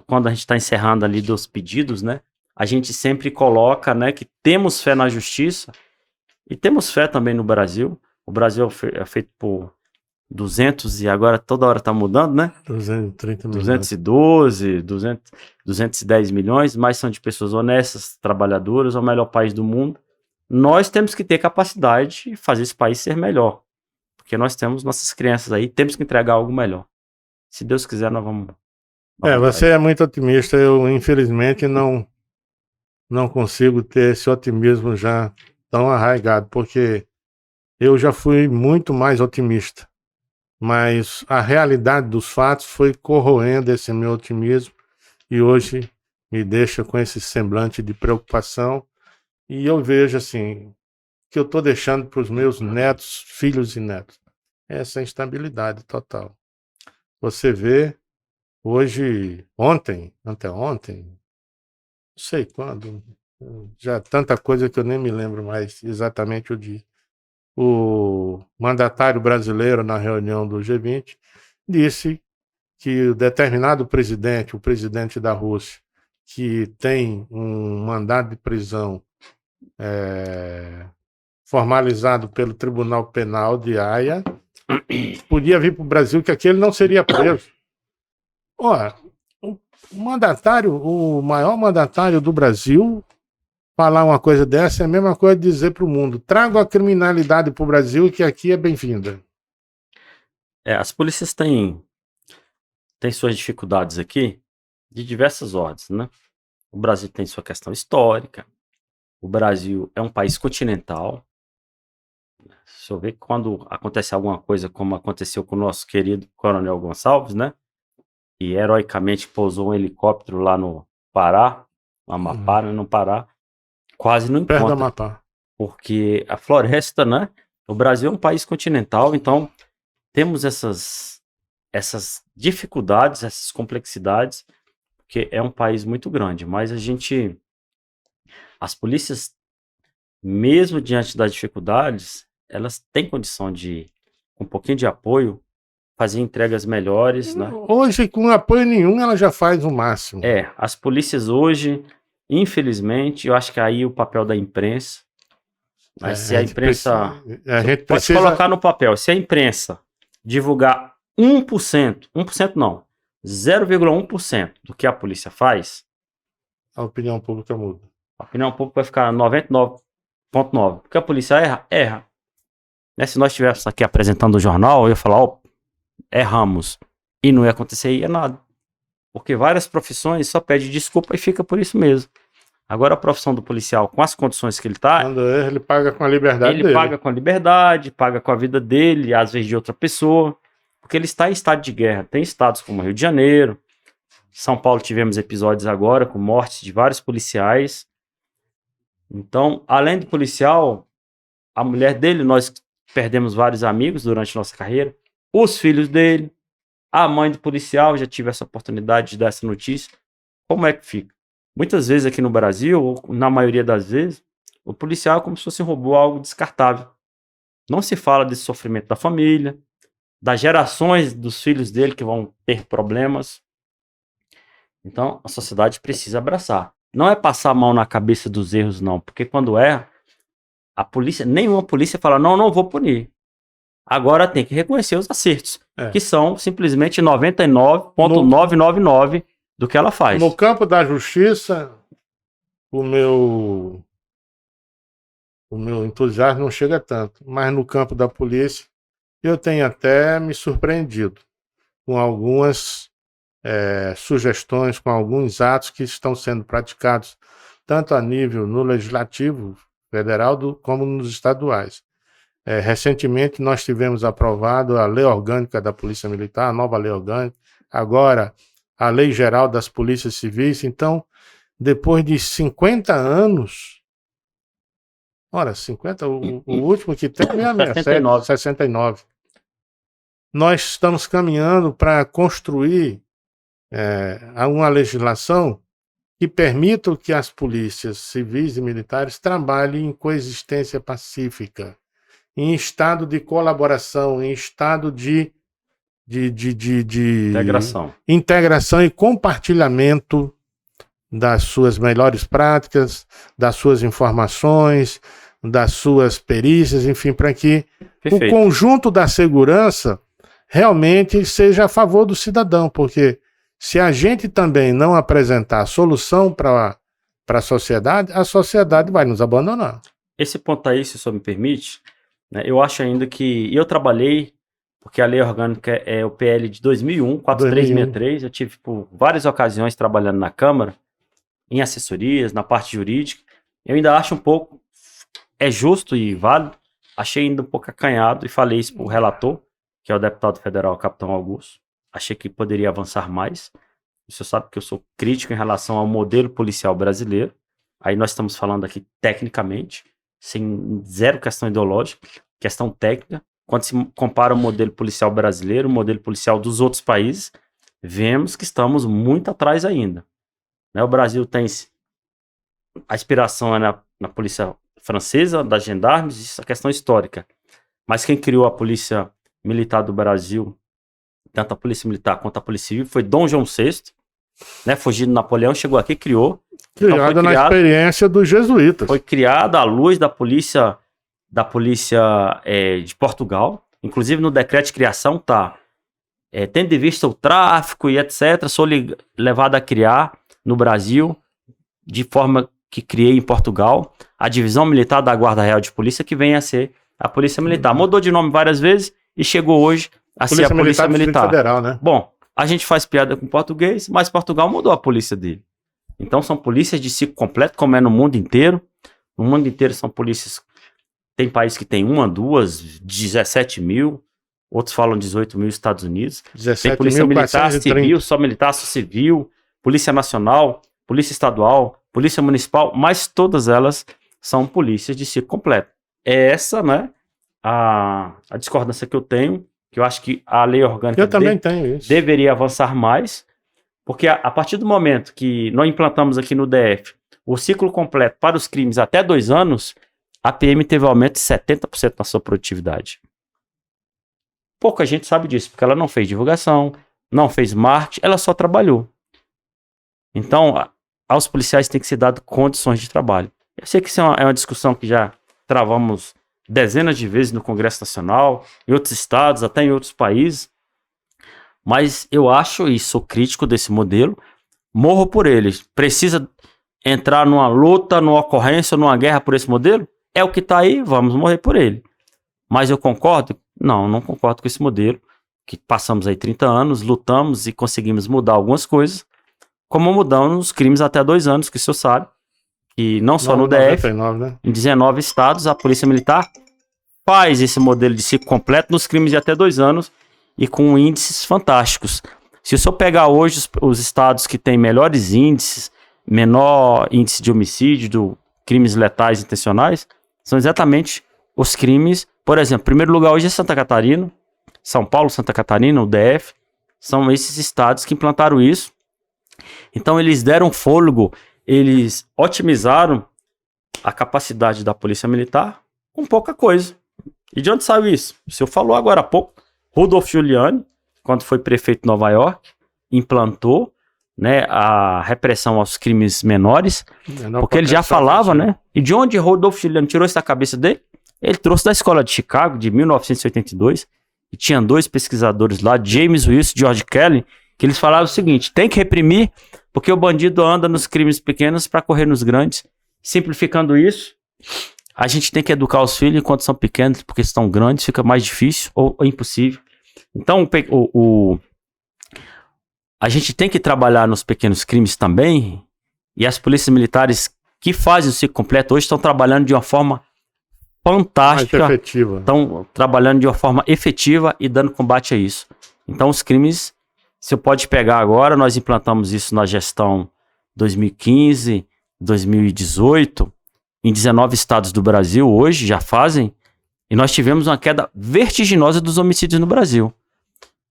quando a gente está encerrando ali dos pedidos, né? A gente sempre coloca, né, que temos fé na justiça e temos fé também no Brasil. O Brasil é feito por 200 e agora toda hora está mudando, né? 230 milhões. 212, 210 milhões, mas são de pessoas honestas, trabalhadoras, é o melhor país do mundo. Nós temos que ter capacidade de fazer esse país ser melhor, porque nós temos nossas crianças aí, temos que entregar algo melhor. Se Deus quiser, nós vamos... Você é muito otimista, eu infelizmente não consigo ter esse otimismo já tão arraigado, porque eu já fui muito mais otimista. Mas a realidade dos fatos foi corroendo esse meu otimismo e hoje me deixa com esse semblante de preocupação. E eu vejo assim, que eu estou deixando para os meus netos, filhos e netos, essa instabilidade total. Você vê, hoje, anteontem, não sei quando, já tanta coisa que eu nem me lembro mais exatamente o dia. O mandatário brasileiro, na reunião do G20, disse que o determinado presidente, o presidente da Rússia, que tem um mandado de prisão formalizado pelo Tribunal Penal de Haia, podia vir para o Brasil, que aqui ele não seria preso. Ora, o maior mandatário do Brasil, falar uma coisa dessa é a mesma coisa de dizer para o mundo: traga a criminalidade para o Brasil, que aqui é bem-vinda. As polícias têm suas dificuldades aqui de diversas ordens, né? O Brasil tem sua questão histórica. O Brasil é um país continental. Se eu ver que quando acontece alguma coisa, como aconteceu com o nosso querido Coronel Gonçalves, né? E heroicamente pousou um helicóptero lá no Pará, no Amapá, no Pará, quase não Perto do encontra. Amapá. Porque a floresta, né? O Brasil é um país continental, então temos essas dificuldades, essas complexidades, porque é um país muito grande, mas as polícias, mesmo diante das dificuldades, elas têm condição de, com um pouquinho de apoio, fazer entregas melhores, né? Hoje, com apoio nenhum, ela já faz o máximo. As polícias hoje, infelizmente, eu acho que aí o papel da imprensa, mas se a imprensa... Pode colocar no papel, se a imprensa divulgar 1%, 1% não, 0,1% do que a polícia faz, a opinião pública muda. A opinião pública vai ficar 99,9%. Porque a polícia erra. Né? Se nós estivéssemos aqui apresentando o jornal, eu ia falar, erramos. E não ia acontecer nada. Porque várias profissões só pedem desculpa e fica por isso mesmo. Agora a profissão do policial, com as condições que ele está... Quando erra, ele paga com a liberdade dele. Ele paga com a liberdade, paga com a vida dele, às vezes de outra pessoa. Porque ele está em estado de guerra. Tem estados como Rio de Janeiro, São Paulo tivemos episódios agora com mortes de vários policiais. Então, além do policial, a mulher dele, nós perdemos vários amigos durante nossa carreira, os filhos dele, a mãe do policial, já tive essa oportunidade de dar essa notícia. Como é que fica? Muitas vezes aqui no Brasil, ou na maioria das vezes, o policial é como se fosse um robô, algo descartável. Não se fala desse sofrimento da família, das gerações dos filhos dele que vão ter problemas. Então, a sociedade precisa abraçar. Não é passar a mão na cabeça dos erros, não. Porque quando erra, a polícia, nenhuma polícia fala, não vou punir. Agora tem que reconhecer os acertos, que são simplesmente 99,999 do que ela faz. No campo da justiça, o meu entusiasmo não chega tanto. Mas no campo da polícia, eu tenho até me surpreendido com algumas sugestões, com alguns atos que estão sendo praticados, tanto a nível no legislativo federal como nos estaduais. Recentemente nós tivemos aprovado a Lei Orgânica da Polícia Militar, a nova Lei Orgânica, agora a Lei Geral das Polícias Civis. Então, depois de 50 anos, 50, o último que tem é 69. Nós estamos caminhando para construir uma legislação que permita que as polícias civis e militares trabalhem em coexistência pacífica, em estado de colaboração, em estado de integração e compartilhamento das suas melhores práticas, das suas informações, das suas perícias, enfim, para que o conjunto da segurança realmente seja a favor do cidadão, porque se a gente também não apresentar solução para a sociedade vai nos abandonar. Esse ponto aí, se o senhor me permite, né, eu acho ainda que... Eu trabalhei, porque a Lei Orgânica é o PL de 2001, 4363, eu tive por várias ocasiões trabalhando na Câmara, em assessorias, na parte jurídica. Eu ainda acho um pouco... É justo e válido, achei ainda um pouco acanhado, e falei isso para o relator, que é o deputado federal Capitão Augusto. Achei que poderia avançar mais. O senhor sabe que eu sou crítico em relação ao modelo policial brasileiro. Aí nós estamos falando aqui tecnicamente, sem zero questão ideológica, questão técnica. Quando se compara o modelo policial brasileiro, o modelo policial dos outros países, vemos que estamos muito atrás ainda. Né? O Brasil tem a inspiração na polícia francesa, das gendarmes, isso é questão histórica. Mas quem criou a polícia militar do Brasil, tanto a polícia militar quanto a polícia civil, foi Dom João VI, né? Fugindo de Napoleão, chegou aqui e criou. Criada na experiência dos jesuítas. Foi criada à luz da polícia de Portugal. Inclusive no decreto de criação tá, tendo em vista o tráfico e etc, sou levado a criar no Brasil, de forma que criei em Portugal, a Divisão Militar da Guarda Real de Polícia, que vem a ser a Polícia Militar. Mudou de nome várias vezes e chegou hoje a ser a Polícia Militar. Federal, né? Bom, a gente faz piada com português, mas Portugal mudou a polícia dele. Então são polícias de ciclo completo, como é no mundo inteiro. No mundo inteiro são polícias... Tem país que tem 1, 2, 17 mil. Outros falam 18 mil nos Estados Unidos. Tem polícia militar civil, só militar, só civil. Polícia Nacional, Polícia Estadual, Polícia Municipal. Mas todas elas são polícias de ciclo completo. É essa, né, a discordância que eu tenho. Que eu acho que a lei orgânica deveria avançar mais. Porque a partir do momento que nós implantamos aqui no DF o ciclo completo para os crimes até 2 anos, a PM teve um aumento de 70% na sua produtividade. Pouca gente sabe disso, porque ela não fez divulgação, não fez marketing, ela só trabalhou. Então, aos policiais tem que ser dado condições de trabalho. Eu sei que isso é uma discussão que já travamos dezenas de vezes no Congresso Nacional, em outros estados, até em outros países, mas eu acho e sou crítico desse modelo, morro por ele. Precisa entrar numa luta, numa ocorrência, numa guerra por esse modelo? É o que está aí, vamos morrer por ele. Mas eu concordo? Não concordo com esse modelo, que passamos aí 30 anos, lutamos e conseguimos mudar algumas coisas, como mudamos os crimes até 2 anos, que o senhor sabe, que não só no DF, 99, né? Em 19 estados, a Polícia Militar faz esse modelo de ciclo completo nos crimes de até 2 anos e com índices fantásticos. Se o senhor pegar hoje os estados que têm melhores índices, menor índice de homicídio, crimes letais intencionais, são exatamente os crimes. Por exemplo, primeiro lugar hoje é Santa Catarina, São Paulo, Santa Catarina, o DF, são esses estados que implantaram isso. Então eles deram fôlego, eles otimizaram a capacidade da polícia militar com pouca coisa. E de onde saiu isso? O senhor falou agora há pouco, Rudolph Giuliani, quando foi prefeito de Nova York, implantou, né, a repressão aos crimes menores, porque ele já falava, né? E de onde Rudolph Giuliani tirou isso da cabeça dele? Ele trouxe da escola de Chicago, de 1982, e tinha 2 pesquisadores lá, James Wilson e George Kelly, que eles falavam o seguinte: tem que reprimir, porque o bandido anda nos crimes pequenos para correr nos grandes. Simplificando isso, a gente tem que educar os filhos enquanto são pequenos, porque estão grandes, fica mais difícil ou impossível. Então, a gente tem que trabalhar nos pequenos crimes também, e as polícias militares que fazem o ciclo completo hoje estão trabalhando de uma forma fantástica. Mais efetiva. Estão trabalhando de uma forma efetiva e dando combate a isso. Então, os crimes, você pode pegar agora, nós implantamos isso na gestão 2015, 2018, em 19 estados do Brasil, hoje já fazem, e nós tivemos uma queda vertiginosa dos homicídios no Brasil.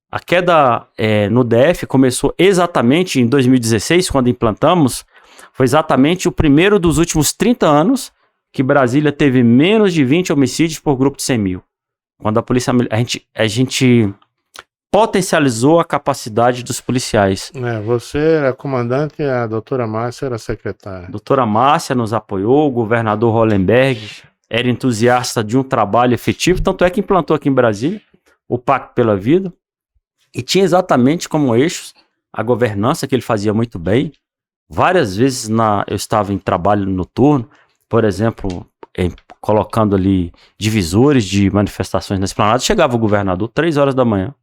A queda no DF começou exatamente em 2016, quando implantamos, foi exatamente o primeiro dos últimos 30 anos que Brasília teve menos de 20 homicídios por grupo de 100 mil. Quando a gente potencializou a capacidade dos policiais. Você era comandante e a doutora Márcia era secretária. A doutora Márcia nos apoiou, o governador Hollenberg era entusiasta de um trabalho efetivo, tanto é que implantou aqui em Brasília o Pacto pela Vida, e tinha exatamente como eixos a governança, que ele fazia muito bem. Várias vezes eu estava em trabalho noturno, por exemplo, colocando ali divisores de manifestações na esplanada, chegava o governador 3 horas da manhã.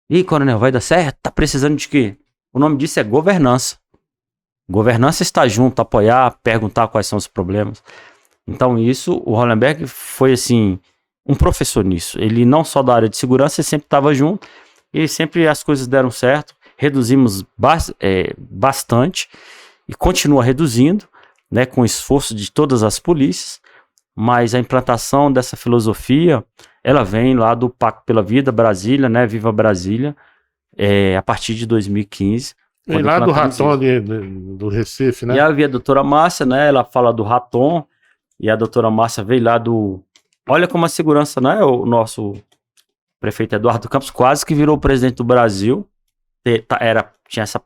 Ih, coronel, vai dar certo? Tá precisando de quê? O nome disso é governança. Governança está junto, apoiar, perguntar quais são os problemas. Então isso, o Hollenberg foi assim, um professor nisso. Ele não só da área de segurança, ele sempre estava junto, e sempre as coisas deram certo. Reduzimos bastante e continua reduzindo, né, com o esforço de todas as polícias, mas a implantação dessa filosofia, ela vem lá do Pacto pela Vida, Brasília, né, Viva Brasília, a partir de 2015. E lá do Raton do Recife, né? E havia a doutora Márcia, né, ela fala do Raton, e a doutora Márcia veio lá do... Olha como a segurança, né, o nosso prefeito Eduardo Campos quase que virou o presidente do Brasil, tinha essa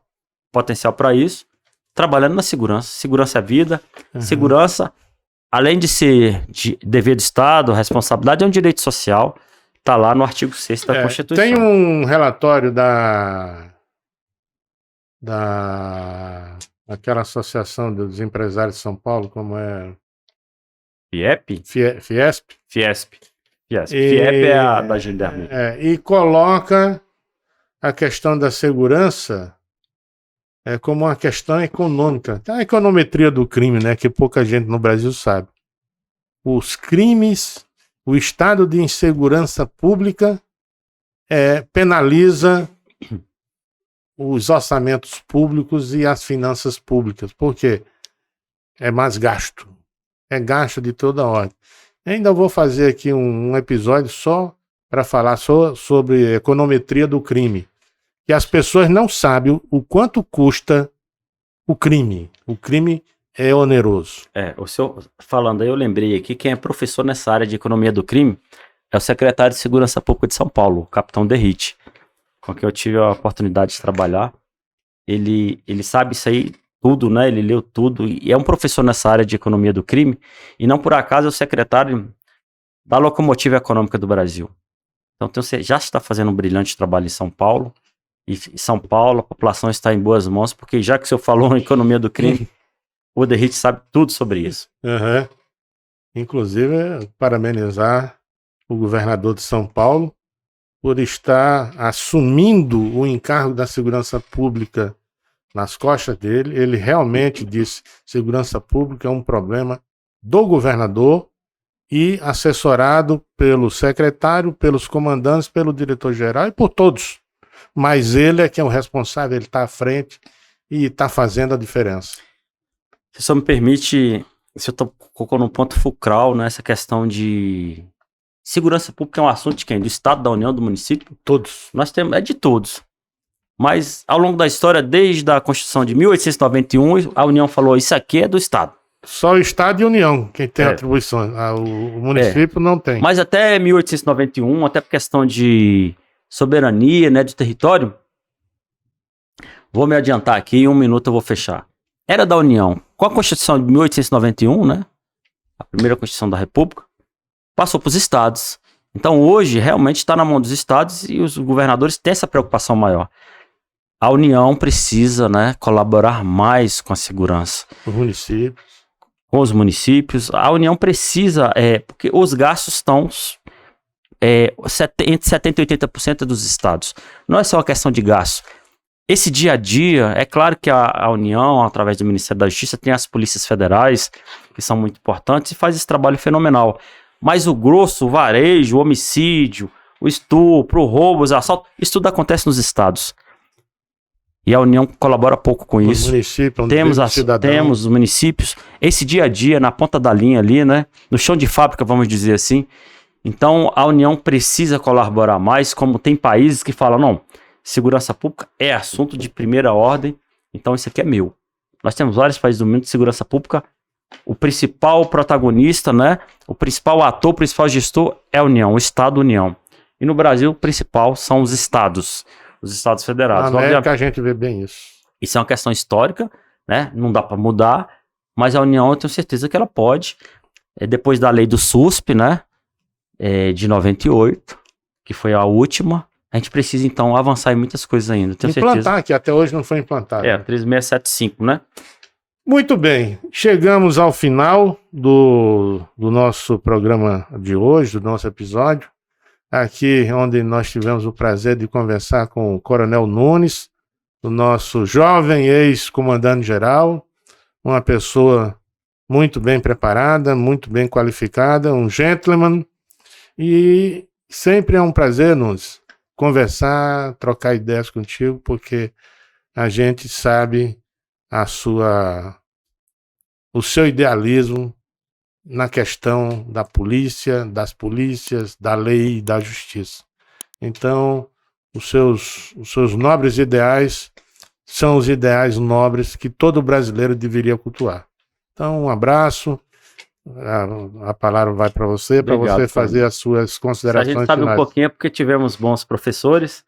potencial para isso, trabalhando na segurança. Segurança é vida, segurança, além de ser dever do Estado, responsabilidade, é um direito social, está lá no artigo 6º da Constituição. Tem um relatório aquela associação dos empresários de São Paulo, como é? FIEP? Fiesp? Fiesp. FIEP é a da Gendarmeria. E coloca a questão da segurança como uma questão econômica. Tem a econometria do crime, né, que pouca gente no Brasil sabe. Os crimes, o estado de insegurança pública penaliza os orçamentos públicos e as finanças públicas. Por quê? É mais gasto. É gasto de toda ordem. Ainda vou fazer aqui um episódio só para falar sobre econometria do crime. Que as pessoas não sabem o quanto custa o crime. O crime é oneroso. O senhor falando aí, eu lembrei aqui, quem é professor nessa área de economia do crime é o secretário de Segurança Pública de São Paulo, o capitão Derrite, com quem eu tive a oportunidade de trabalhar. Ele sabe isso aí tudo, né? Ele leu tudo e é um professor nessa área de economia do crime, e não por acaso é o secretário da Locomotiva Econômica do Brasil. Então você já está fazendo um brilhante trabalho em São Paulo, e em São Paulo a população está em boas mãos, porque já que o senhor falou em economia do crime, o Derrite sabe tudo sobre isso. Inclusive, parabenizar o governador de São Paulo por estar assumindo o encargo da segurança pública nas costas dele. Ele realmente disse que segurança pública é um problema do governador, e assessorado pelo secretário, pelos comandantes, pelo diretor-geral e por todos. mas ele é que é o responsável, ele está à frente e está fazendo a diferença. Se só me permite, se eu tocou num ponto fulcral, né, essa questão de segurança pública é um assunto de quem? Do Estado, da União, do município? Todos. Nós temos, é de todos. Mas ao longo da história, desde a Constituição de 1891, a União falou, isso aqui é do Estado. Só o Estado e a União quem tem atribuições. O município não tem. Mas até 1891, até por questão de soberania, né, do território, vou me adiantar aqui, em 1 minuto eu vou fechar. Era da União. Com a Constituição de 1891, né, a primeira Constituição da República, passou para os estados. Então hoje realmente está na mão dos estados e os governadores têm essa preocupação maior. A União precisa, né, colaborar mais com a segurança. Os municípios. Com os municípios. A União precisa, porque os gastos estão entre 70% e 80% dos estados. Não é só uma questão de gasto. Esse dia a dia, é claro que a União, através do Ministério da Justiça, tem as polícias federais, que são muito importantes, e faz esse trabalho fenomenal. Mas o grosso, o varejo, o homicídio, o estupro, o roubo, os assaltos, isso tudo acontece nos estados. E a União colabora pouco com isso. Temos os municípios, esse dia a dia, na ponta da linha ali, né? No chão de fábrica, vamos dizer assim. Então, a União precisa colaborar mais, como tem países que falam, não, segurança pública é assunto de primeira ordem, então isso aqui é meu. Nós temos vários países do mundo de segurança pública, o principal protagonista, né? O principal ator, o principal gestor é a União, o Estado-União. E no Brasil, o principal são os estados federados. Na América a gente vê bem isso. Isso é uma questão histórica, né? Não dá para mudar, mas a União eu tenho certeza que ela pode. Depois da lei do SUSP, né? De 98, que foi a última, a gente precisa então avançar em muitas coisas ainda. Tenho certeza. Que até hoje não foi implantado. 3675, né? Muito bem, chegamos ao final do nosso programa de hoje, do nosso episódio. Aqui onde nós tivemos o prazer de conversar com o Coronel Nunes, o nosso jovem ex-comandante-geral, uma pessoa muito bem preparada, muito bem qualificada, um gentleman. E sempre é um prazer, Nunes, conversar, trocar ideias contigo, porque a gente sabe o seu idealismo na questão da polícia, das polícias, da lei e da justiça. Então, os seus nobres ideais são os ideais nobres que todo brasileiro deveria cultuar. Então, um abraço. A palavra vai para você fazer as suas considerações finais. A gente sabe um pouquinho porque tivemos bons professores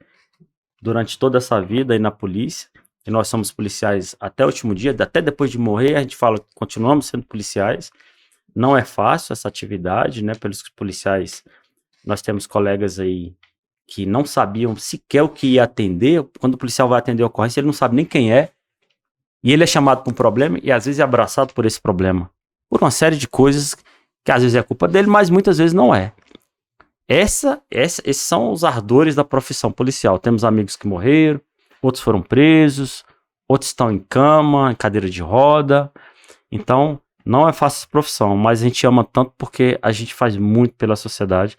durante toda essa vida aí na polícia, e nós somos policiais até o último dia, até depois de morrer, a gente fala que continuamos sendo policiais. Não é fácil essa atividade, né? Pelos policiais, nós temos colegas aí que não sabiam sequer o que ia atender. Quando o policial vai atender a ocorrência, ele não sabe nem quem é, e ele é chamado para um problema e às vezes é abraçado por esse problema. Por uma série de coisas que às vezes é culpa dele, mas muitas vezes não é. Esses são os ardores da profissão policial. Temos amigos que morreram, outros foram presos, outros estão em cama, em cadeira de roda. Então, não é fácil essa profissão, mas a gente ama tanto porque a gente faz muito pela sociedade.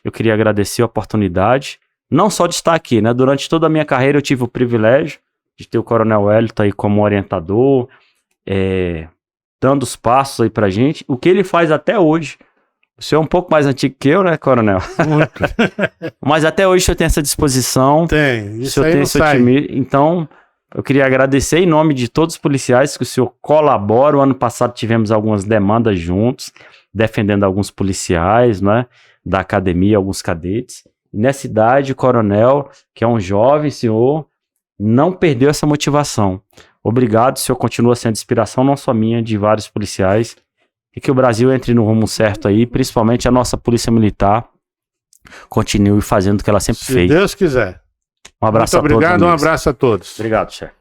Eu queria agradecer a oportunidade, não só de estar aqui, né? Durante toda a minha carreira eu tive o privilégio de ter o Coronel Wellington aí como orientador, dando os passos aí pra gente, o que ele faz até hoje. O senhor é um pouco mais antigo que eu, né, Coronel? Muito. Mas até hoje o senhor tem essa disposição. Tem, isso aí não sai. Então, eu queria agradecer em nome de todos os policiais que o senhor colabora. O ano passado tivemos algumas demandas juntos, defendendo alguns policiais, né, da academia, alguns cadetes. E nessa idade, o Coronel, que é um jovem senhor, não perdeu essa motivação. Obrigado, o senhor continua sendo inspiração não só minha, de vários policiais, e que o Brasil entre no rumo certo aí, principalmente a nossa polícia militar continue fazendo o que ela sempre fez. Se Deus quiser. Um abraço a todos. Muito obrigado, um abraço a todos. Obrigado, chefe.